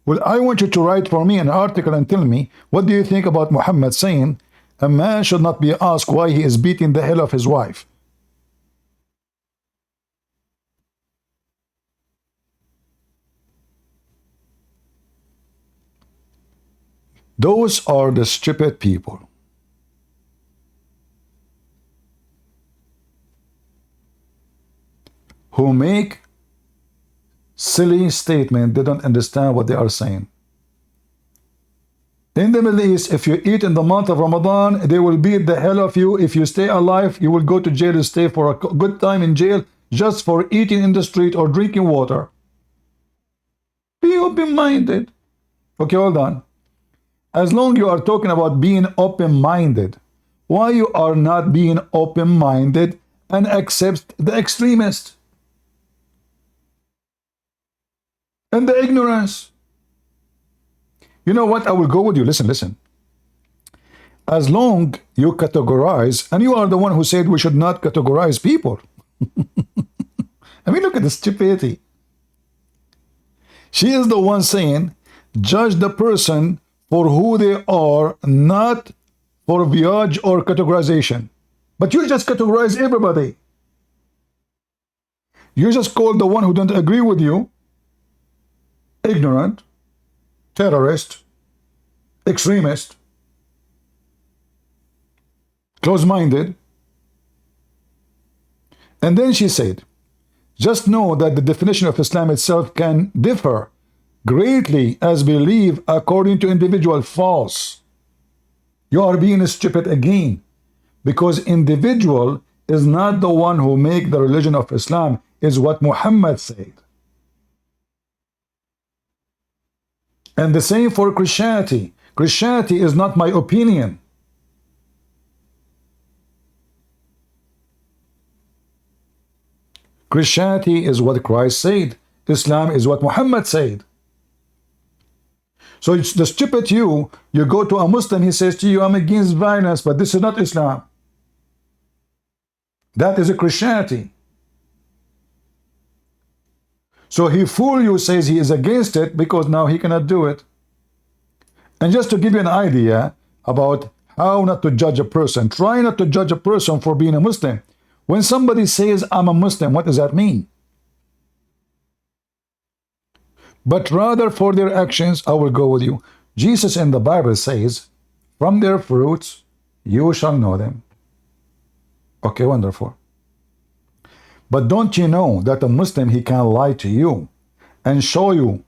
Well, I want you to write for me an article and tell me, what do you think about Muhammad saying a man should not be asked why he is beating the hell of his wife? Those are the stupid people. Who make silly statement, they don't understand what they are saying. In the Middle East, if you eat in the month of Ramadan, they will beat the hell of you. If you stay alive, you will go to jail and stay for a good time in jail just for eating in the street or drinking water. Be open-minded. Okay, hold on. As long you are talking about being open-minded, Why you are not being open-minded and accept the extremist and the ignorance? You know what? I will go with you. Listen, listen. As long you categorize, and you are the one who said we should not categorize people. I mean, look at the stupidity. She is the one saying, judge the person for who they are, not for viage or categorization. But you just categorize everybody. You just call the one who don't agree with you ignorant, terrorist, extremist, close-minded. And then she said, just know that the definition of Islam itself can differ greatly as belief according to individual. False. You are being stupid again, because individual is not the one who make the religion of Islam, is what Muhammad said. And the same for Christianity. Christianity is not my opinion. Christianity is what Christ said. Islam is what Muhammad said. So it's the stupid you go to a Muslim, he says to you, I'm against violence, but this is not Islam. That is a Christianity. So he fool you, says he is against it because now he cannot do it. And just to give you an idea about how not to judge a person, try not to judge a person for being a Muslim. When somebody says, I'm a Muslim, what does that mean? But rather for their actions, I will go with you. Jesus in the Bible says, from their fruits, you shall know them. Okay, wonderful. But don't you know that a Muslim, he can lie to you and show you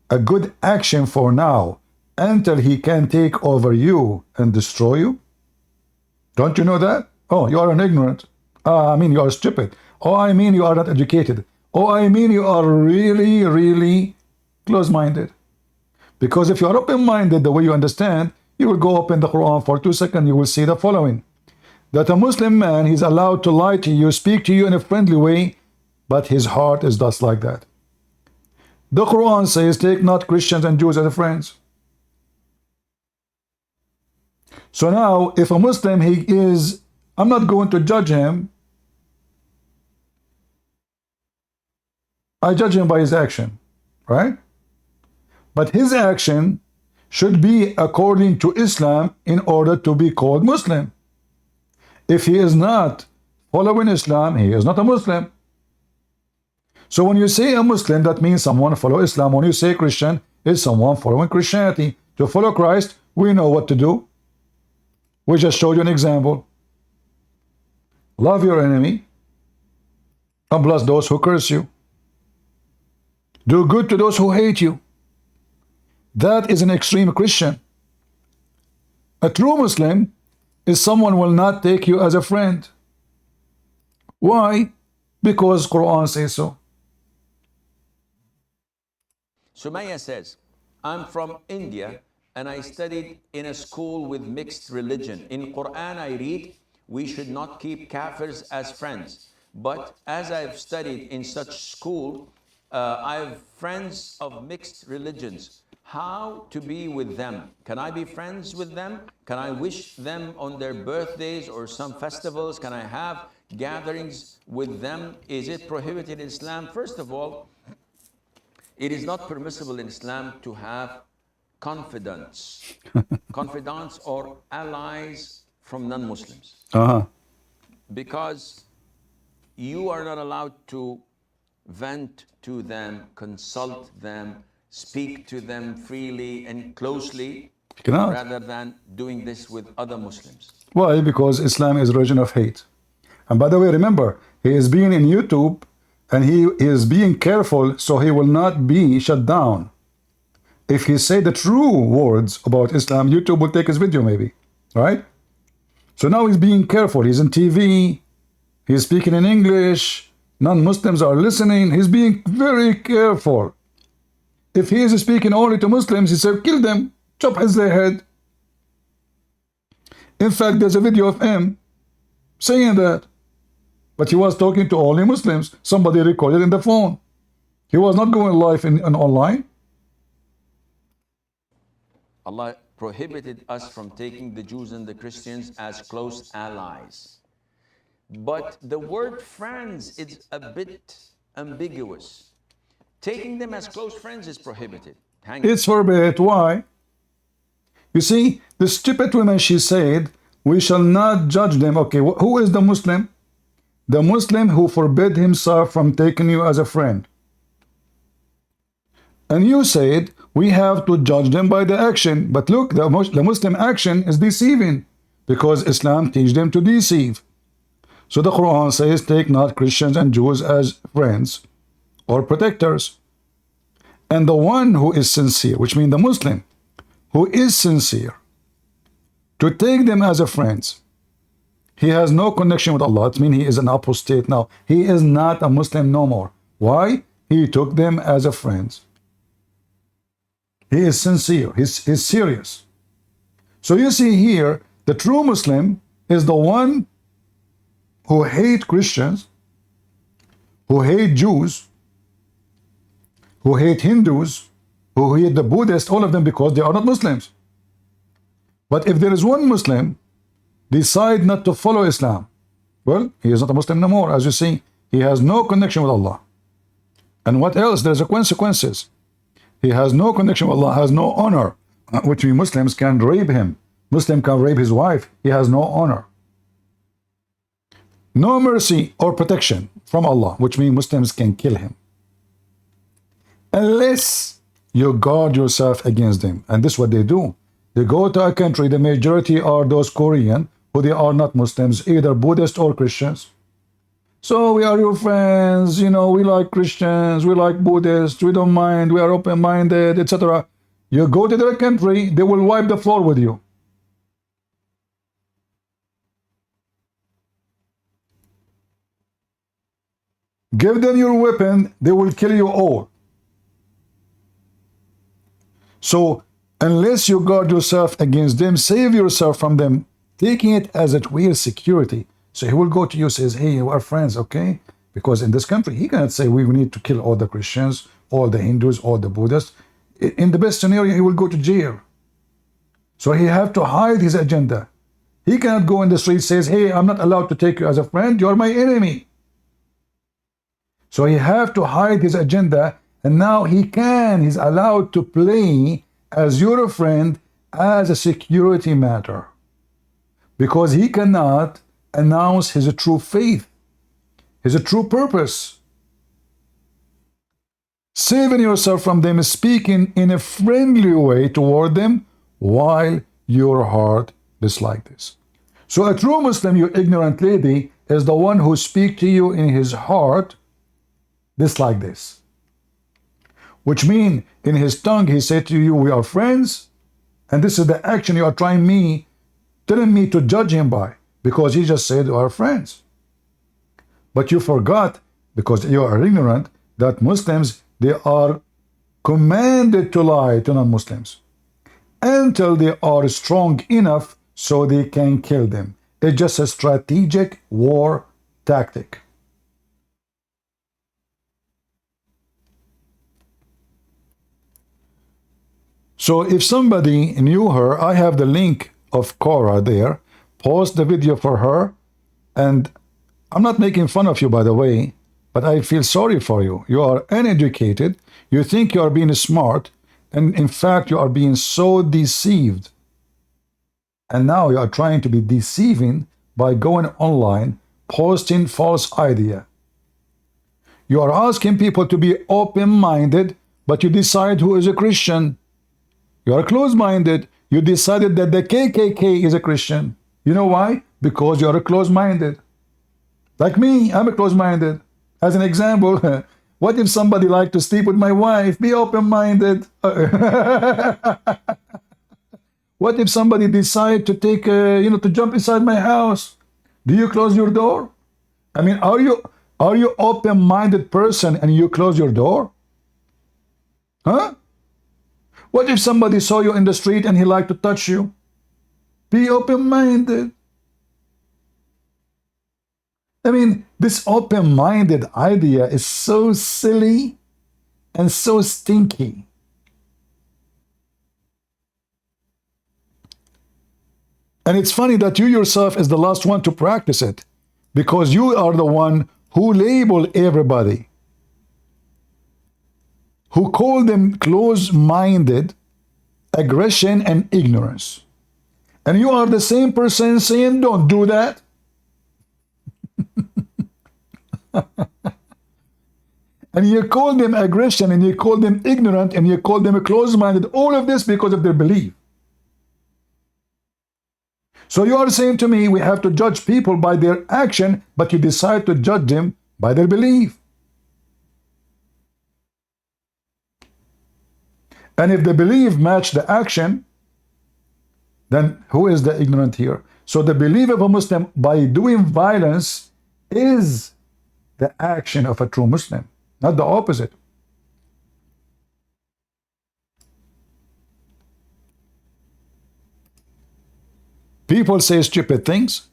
a good action for now until he can take over you and destroy you? Don't you know that? Oh, you are an ignorant. I mean, you are stupid. Oh, I mean, you are not educated. Oh, I mean, you are really, really close-minded. Because if you are open-minded the way you understand, you will go open the Quran for 2 seconds, you will see the following. That a Muslim man, he's allowed to lie to you, speak to you in a friendly way, but his heart is just like that. The Quran says, take not Christians and Jews as friends. So now, if a Muslim, he is, I'm not going to judge him. I judge him by his action, right? But his action should be according to Islam in order to be called Muslim. If he is not following Islam, he is not a Muslim. So when you say a Muslim, that means someone follow Islam. When you say Christian, it's someone following Christianity. To follow Christ, we know what to do. We just showed you an example. Love your enemy and bless those who curse you. Do good to those who hate you. That is an extreme Christian. A true Muslim is someone will not take you as a friend. Why? Because Quran says so. Sumaya says, I'm from India and I studied in a school with mixed religion. In Quran I read, we should not keep kafirs as friends. But as I've studied in such school, I have friends of mixed religions. How to be with them? Can I be friends with them? Can I wish them on their birthdays or some festivals? Can I have gatherings with them? Is it prohibited in Islam? First of all, it is not permissible in Islam to have confidants, confidants or allies from non-Muslims. Because you are not allowed to vent to them, consult them, speak to them freely and closely, rather than doing this with other Muslims. Why? Because Islam is a religion of hate. And by the way, remember, he is being in YouTube and he is being careful so he will not be shut down. If he say the true words about Islam, YouTube will take his video maybe, right? So now he's being careful. He's on TV, he's speaking in English, non-Muslims are listening, he's being very careful. If he is speaking only to Muslims, he said, kill them, chop his head. In fact, there's a video of him saying that. But he was talking to only Muslims. Somebody recorded in the phone. He was not going live in online. Allah prohibited us from taking the Jews and the Christians as close allies. But the word friends is a bit ambiguous. Taking them as close friends is prohibited. It's forbidden. Why? You see, the stupid woman, she said, we shall not judge them. Okay, who is the Muslim? The Muslim who forbid himself from taking you as a friend. And you said, we have to judge them by the action. But look, the Muslim action is deceiving, because Islam teaches them to deceive. So the Quran says, take not Christians and Jews as friends or protectors. And the one who is sincere, which means the Muslim, who is sincere, to take them as a friends, he has no connection with Allah. It means he is an apostate now. He is not a Muslim no more. Why? He took them as a friends. He is sincere. He's serious. So you see here, the true Muslim is the one who hate Christians, who hate Jews, who hate Hindus, who hate the Buddhists, all of them, because they are not Muslims. But if there is one Muslim decide not to follow Islam, well, he is not a Muslim no more. As you see, he has no connection with Allah. And what else? There's a consequences. He has no connection with Allah, has no honor, which means Muslims can rape him. Muslim can rape his wife. He has no honor. No mercy or protection from Allah, which means Muslims can kill him. Unless you guard yourself against them. And this is what they do. They go to a country, the majority are those Korean, who they are not Muslims, either Buddhist or Christians. So we are your friends, you know, we like Christians, we like Buddhists, we don't mind, we are open-minded, etc. You go to their country, they will wipe the floor with you. Give them your weapon, they will kill you all. So, unless you guard yourself against them, save yourself from them, taking it as a real security. So he will go to you, says, hey, you are friends, okay? Because in this country, he cannot say, we need to kill all the Christians, all the Hindus, all the Buddhists. In the best scenario, he will go to jail. So he have to hide his agenda. He cannot go in the street, says, hey, I'm not allowed to take you as a friend, you're my enemy. So he have to hide his agenda, and now he's allowed to play as your friend as a security matter. Because he cannot announce his true faith, his true purpose. Saving yourself from them is speaking in a friendly way toward them while your heart dislike this. So a true Muslim, you ignorant lady, is the one who speaks to you in his heart dislike this. Which means in his tongue he said to you, we are friends, and this is the action you are telling me to judge him by, because he just said we are friends. But you forgot, because you are ignorant, that Muslims, they are commanded to lie to non-Muslims until they are strong enough so they can kill them. It's just a strategic war tactic. So if somebody knew her, I have the link of Cora there. Post the video for her. And I'm not making fun of you, by the way, but I feel sorry for you. You are uneducated. You think you are being smart. And in fact, you are being so deceived. And now you are trying to be deceiving by going online, posting false idea. You are asking people to be open-minded, but you decide who is a Christian. You are close-minded. You decided that the KKK is a Christian. You know why? Because you are close-minded. Like me, I'm a close-minded. As an example, what if somebody like to sleep with my wife? Be open-minded. What if somebody decide to take, to jump inside my house? Do you close your door? I mean, are you open-minded person and you close your door? Huh? What if somebody saw you in the street and he liked to touch you? Be open-minded. I mean, this open-minded idea is so silly and so stinky. And it's funny that you yourself is the last one to practice it, because you are the one who label everybody, who call them close-minded, aggression, and ignorance. And you are the same person saying, don't do that. And you call them aggression, and you call them ignorant, and you call them close-minded. All of this because of their belief. So you are saying to me, we have to judge people by their action, but you decide to judge them by their belief. And if the belief match the action, then who is the ignorant here? So the belief of a Muslim by doing violence is the action of a true Muslim, not the opposite. People say stupid things,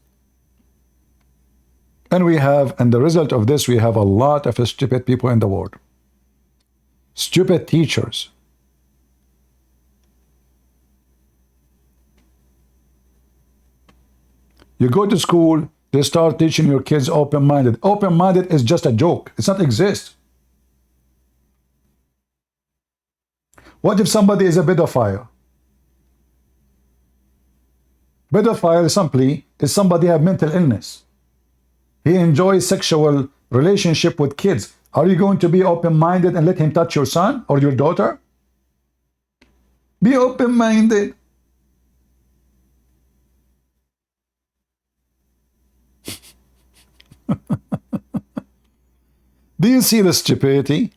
and the result of this, we have a lot of stupid people in the world. Stupid teachers. You go to school, they start teaching your kids open-minded. Open-minded is just a joke. It's not exist. What if somebody is a pedophile? Pedophile simply is somebody have mental illness. He enjoys sexual relationship with kids. Are you going to be open-minded and let him touch your son or your daughter? Be open-minded. Do you see the stupidity?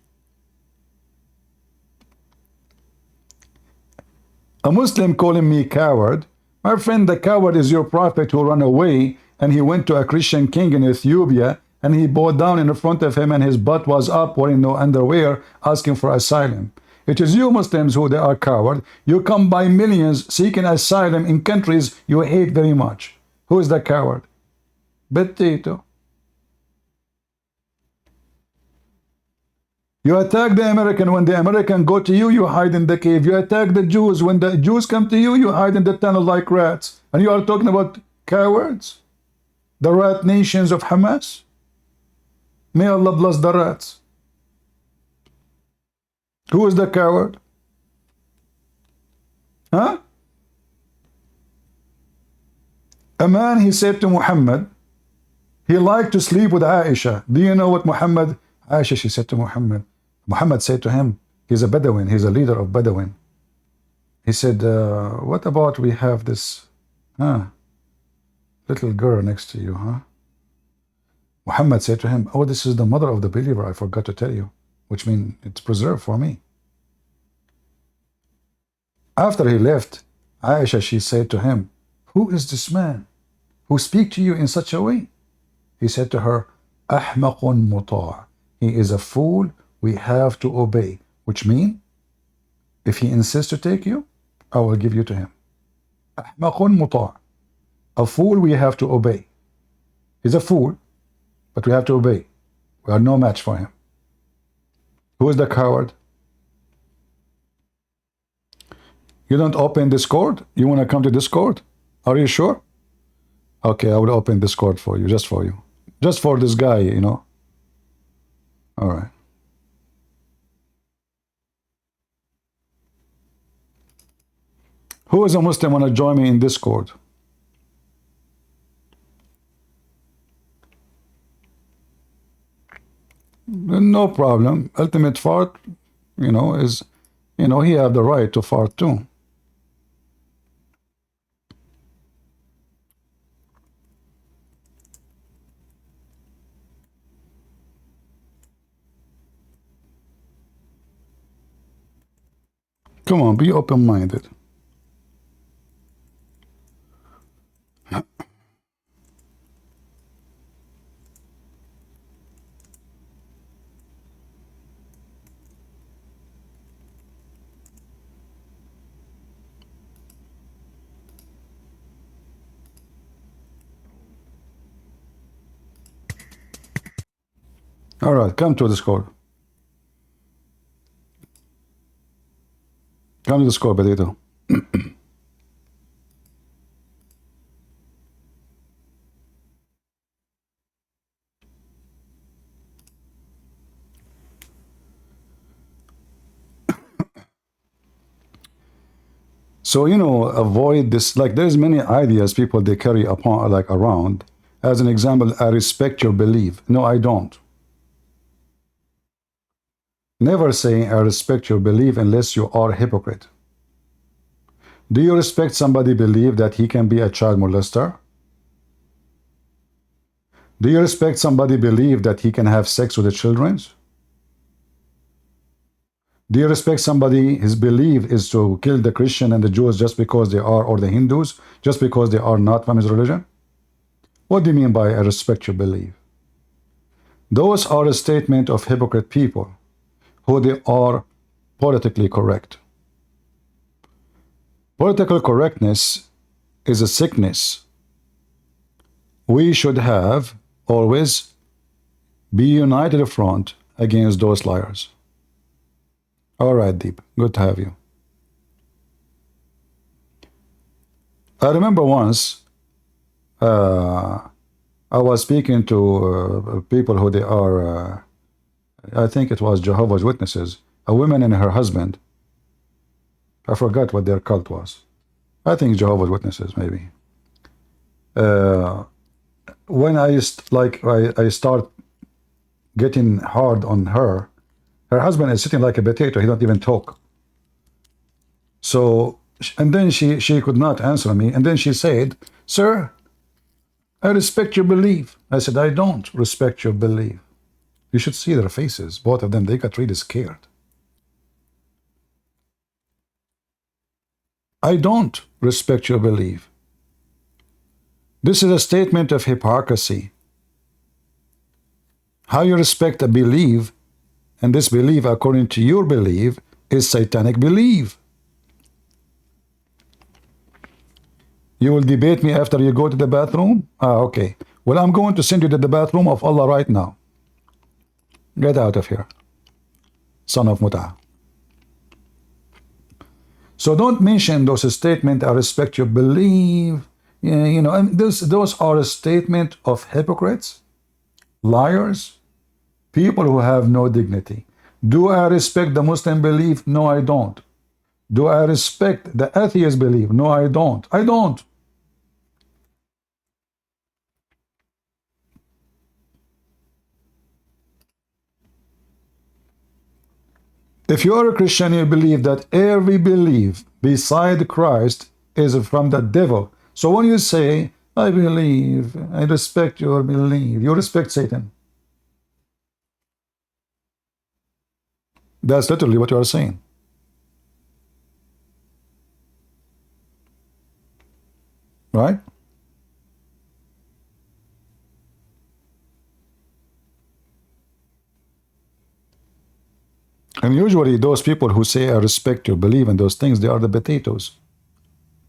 A Muslim calling me coward. My friend, the coward is your prophet who ran away, and he went to a Christian king in Ethiopia, and he bowed down in front of him, and his butt was up, wearing no underwear, asking for asylum. It is you Muslims who they are coward. You come by millions seeking asylum in countries you hate very much. Who is the coward? Potato. You attack the American. When the American go to you, you hide in the cave. You attack the Jews. When the Jews come to you, you hide in the tunnel like rats. And you are talking about cowards? The rat nations of Hamas? May Allah bless the rats. Who is the coward? Huh? A man, he said to Muhammad, he liked to sleep with Aisha. Do you know what Aisha, she said to Muhammad. Muhammad said to him, he's a Bedouin, he's a leader of Bedouin. He said, what about we have this little girl next to you, huh? Muhammad said to him, oh, this is the mother of the believer, I forgot to tell you, which means it's preserved for me. After he left, Aisha, she said to him, who is this man who speaks to you in such a way? He said to her, أحمق مطاع. He is a fool we have to obey, which means if he insists to take you, I will give you to him. أحمق مطاع. A fool we have to obey. He's a fool, but we have to obey. We are no match for him. Who is the coward? You don't open Discord? You want to come to Discord? Are you sure? Okay, I will open Discord for you, just for you. Just for this guy, you know. All right. Who is a Muslim want to join me in Discord? No problem. Ultimate fart, is, he have the right to fart too. Come on, be open-minded. All right, come to the score. Come to the score, Potato. So, avoid this. Like, there's many ideas people they carry upon, like, around. As an example, I respect your belief. No, I don't. Never say I respect your belief unless you are a hypocrite. Do you respect somebody believe that he can be a child molester? Do you respect somebody believe that he can have sex with the children? Do you respect somebody his belief is to kill the Christian and the Jews just because they are, or the Hindus, just because they are not from his religion? What do you mean by I respect your belief? Those are a statement of hypocrite people who they are politically correct. Political correctness is a sickness. We should have always be united front against those liars. All right, Deep. Good to have you. I remember once I was speaking to people who they are, I think it was Jehovah's Witnesses, a woman and her husband. I forgot what their cult was. I think Jehovah's Witnesses, maybe. When I start getting hard on her, her husband is sitting like a potato. He don't even talk. So, and then she could not answer me. And then she said, "Sir, I respect your belief." I said, "I don't respect your belief." You should see their faces. Both of them, they got really scared. I don't respect your belief. This is a statement of hypocrisy. How you respect a belief, and this belief, according to your belief, is satanic belief. You will debate me after you go to the bathroom? Okay. Well, I'm going to send you to the bathroom of Allah right now. Get out of here, son of Mut'ah. So don't mention those statements, I respect your belief. And those are a statement of hypocrites, liars, people who have no dignity. Do I respect the Muslim belief? No, I don't. Do I respect the atheist belief? No, I don't. I don't. If you are a Christian, you believe that every belief beside Christ is from the devil. So when you say, I believe, I respect your belief, you respect Satan. That's literally what you are saying. Right? And usually those people who say, I respect your belief and those things, they are the potatoes.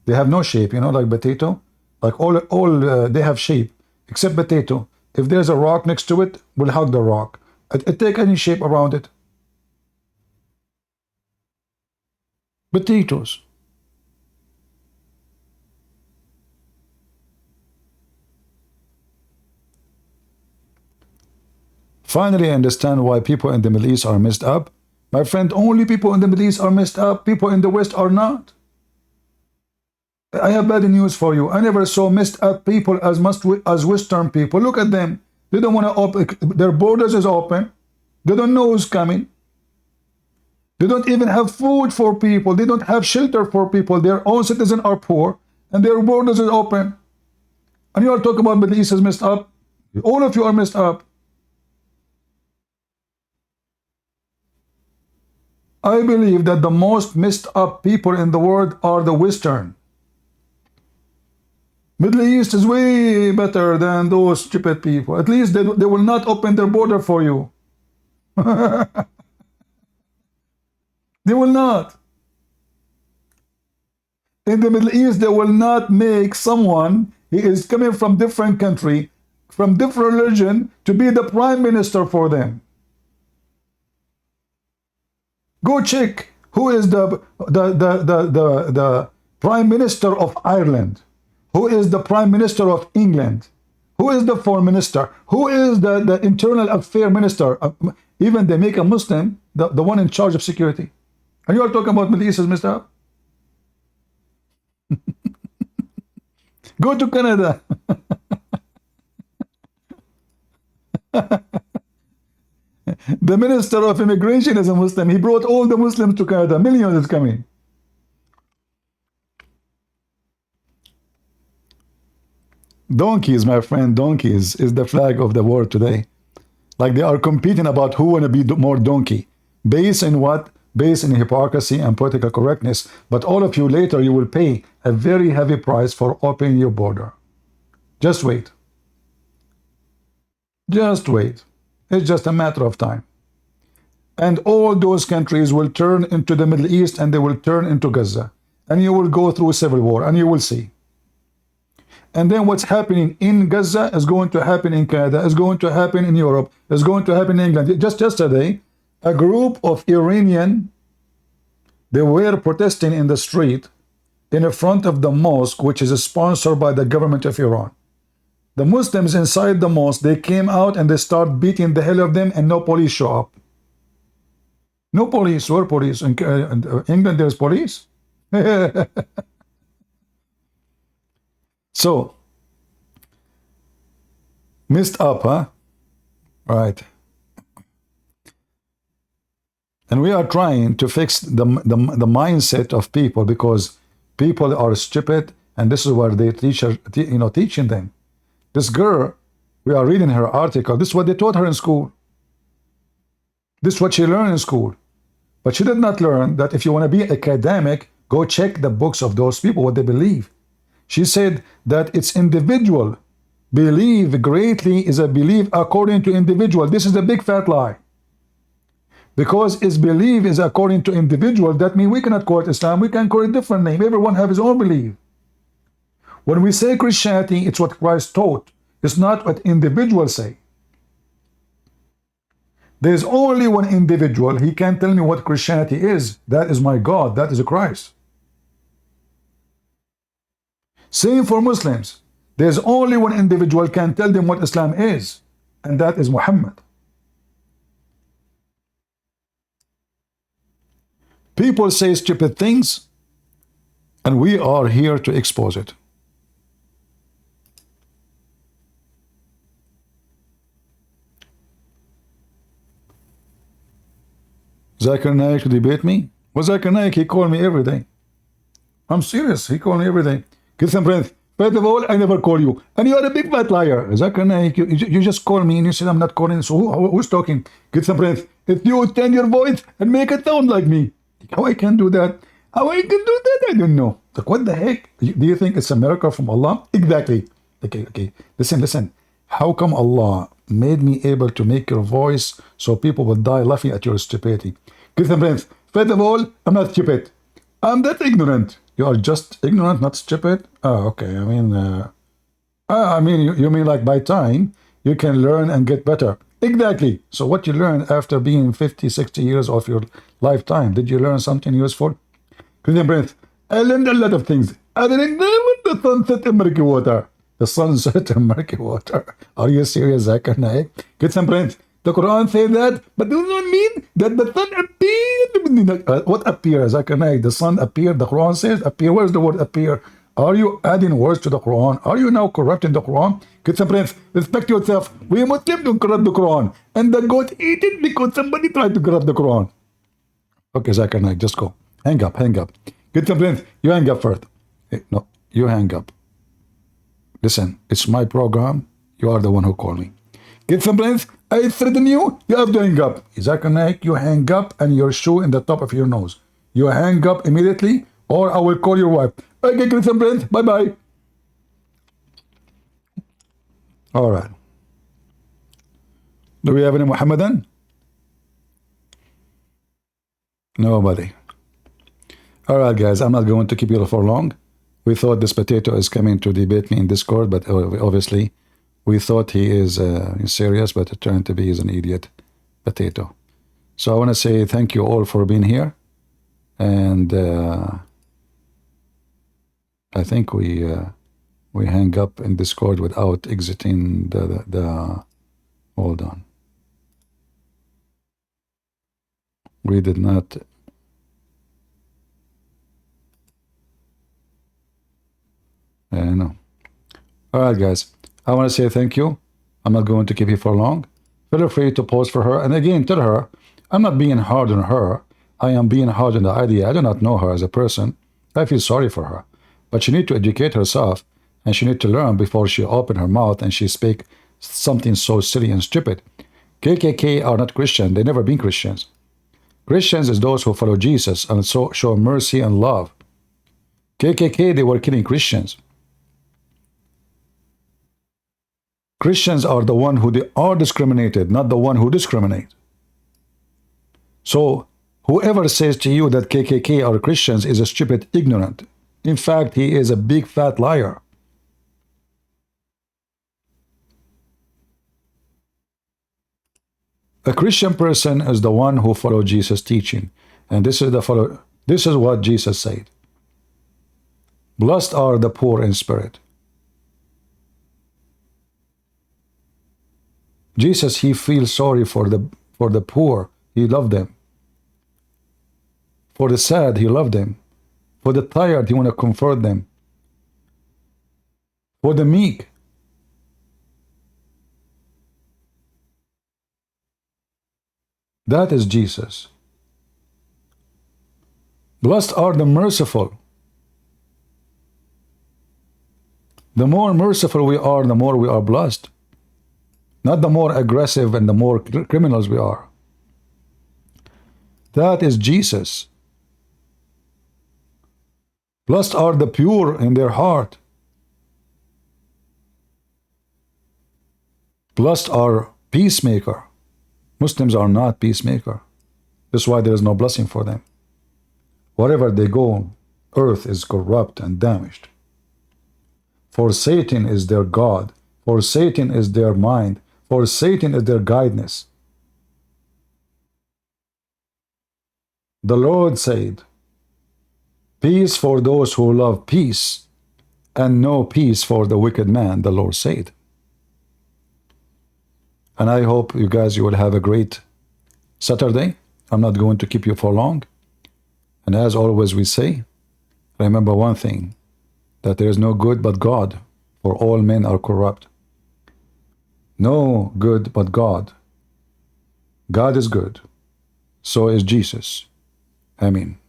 They have no shape, like potato. Like all they have shape, except potato. If there's a rock next to it, we'll hug the rock. It take any shape around it. Potatoes. Finally, I understand why people in the Middle East are messed up. My friend, only people in the Middle East are messed up. People in the West are not. I have bad news for you. I never saw messed up people as Western people. Look at them. They don't want to open. Their borders is open. They don't know who's coming. They don't even have food for people. They don't have shelter for people. Their own citizens are poor, and their borders is open. And you are talking about Middle East is messed up. All of you are messed up. I believe that the most messed up people in the world are the Western. Middle East is way better than those stupid people. At least they will not open their border for you. They will not. In the Middle East, they will not make someone who is coming from different country, from different religion, to be the prime minister for them. Go check who is the Prime Minister of Ireland, who is the Prime Minister of England, who is the Foreign Minister, who is the Internal Affairs Minister. Even they make a Muslim the one in charge of security. And you are talking about Middle East is messed up? Go to Canada. The Minister of Immigration is a Muslim. He brought all the Muslims to Canada. Millions is coming. Donkeys, my friend, donkeys is the flag of the world today. Like they are competing about who want to be more donkey. Based in what? Based in hypocrisy and political correctness. But all of you later, you will pay a very heavy price for opening your border. Just wait. Just wait. It's just a matter of time. And all those countries will turn into the Middle East and they will turn into Gaza. And you will go through civil war and you will see. And then what's happening in Gaza is going to happen in Canada, is going to happen in Europe, is going to happen in England. Just yesterday, a group of Iranian, they were protesting in the street in front of the mosque, which is sponsored by the government of Iran. The Muslims inside the mosque, they came out and they start beating the hell of them and no police show up. No police. Where police? In England, there's police. So, messed up, huh? Right. And we are trying to fix the mindset of people because people are stupid, and this is what they teaching them. This girl, we are reading her article. This is what they taught her in school. This is what she learned in school. But she did not learn that if you want to be academic, go check the books of those people, what they believe. She said that it's individual. Believe greatly is a belief according to individual. This is a big fat lie. Because its belief is according to individual, that means we cannot call it Islam, we can call it a different name. Everyone have his own belief. When we say Christianity, it's what Christ taught. It's not what individuals say. There's only one individual. He can tell me what Christianity is. That is my God. That is Christ. Same for Muslims. There's only one individual can tell them what Islam is. And that is Muhammad. People say stupid things, and we are here to expose it. Zakir Naik to debate me? Well, Zakir Naik, he called me every day. I'm serious. He called me every day. Get some friends. First of all, I never call you. And you are a big fat liar. Zakir Naik, you just call me and you said I'm not calling. So who's talking? Get some friends. If you turn your voice and make it sound like me. How I can do that? How I can do that? I don't know. Like, what the heck? Do you think it's a miracle from Allah? Exactly. Okay. Listen. How come Allah made me able to make your voice so people will die laughing at your stupidity? Listen, friends. First of all, I'm not stupid. I'm not ignorant. You are just ignorant, not stupid? Oh, okay. I mean, you mean like by time you can learn and get better. Exactly. So what you learn after being 50, 60 years of your lifetime, did you learn something useful? Christian Prince, I learned a lot of things. I didn't know the sunset in murky water. The sunset in murky water. Are you serious, Zakir Naik? Christian Prince, the Quran says that, but does not mean that the sun appeared. What appears, Zakir Naik? The sun appeared. The Quran says appear. Where's the word appear? Are you adding words to the Quran? Are you now corrupting the Quran? Christian Prince, respect yourself. We Muslims don't corrupt the Quran. And the goat ate it because somebody tried to corrupt the Quran. Okay, Zakir Naik, just go. Hang up. Christian Prince, you hang up first. Hey, no, you hang up. Listen, it's my program. You are the one who called me. Christian Prince, I threaten you. You have to hang up. Zakir Naik, you hang up and your shoe in the top of your nose. You hang up immediately or I will call your wife. Okay, Christian Prince, bye-bye. All right. Do we have any Muhammadan? Nobody. All right, guys, I'm not going to keep you for long. We thought this potato is coming to debate me in Discord, but obviously we thought he is serious, but it turned to be he's an idiot potato. So I want to say thank you all for being here. And I think we hang up in Discord without exiting the hold on. We did not. No. All right, guys. I want to say thank you. I'm not going to keep you for long. Feel free to pause for her. And again, tell her, I'm not being hard on her. I am being hard on the idea. I do not know her as a person. I feel sorry for her. But she need to educate herself, and she need to learn before she open her mouth and she speak something so silly and stupid. KKK are not Christian. They never been Christians. Christians is those who follow Jesus and so show mercy and love. KKK, they were killing Christians. Christians are the one who they are discriminated, not the one who discriminate. So whoever says to you that KKK are Christians is a stupid ignorant. In fact, he is a big fat liar. A Christian person is the one who follows Jesus' teaching. And this is what Jesus said. Blessed are the poor in spirit. Jesus, he feels sorry for the poor. He loved them. For the sad, he loved them. For the tired, he want to comfort them. For the meek. That is Jesus. Blessed are the merciful. The more merciful we are, the more we are blessed. Not the more aggressive and the more criminals we are. That is Jesus. Blessed are the pure in their heart. Blessed are peacemaker. Muslims are not peacemaker. That's why there is no blessing for them. Wherever they go, earth is corrupt and damaged. For Satan is their God. For Satan is their mind. For Satan is their guidance. The Lord said, peace for those who love peace, and no peace for the wicked man, the Lord said. And I hope you guys, you will have a great Saturday. I'm not going to keep you for long. And as always we say, remember one thing, that there is no good but God, for all men are corrupt. No good but God. God is good. So is Jesus. Amen.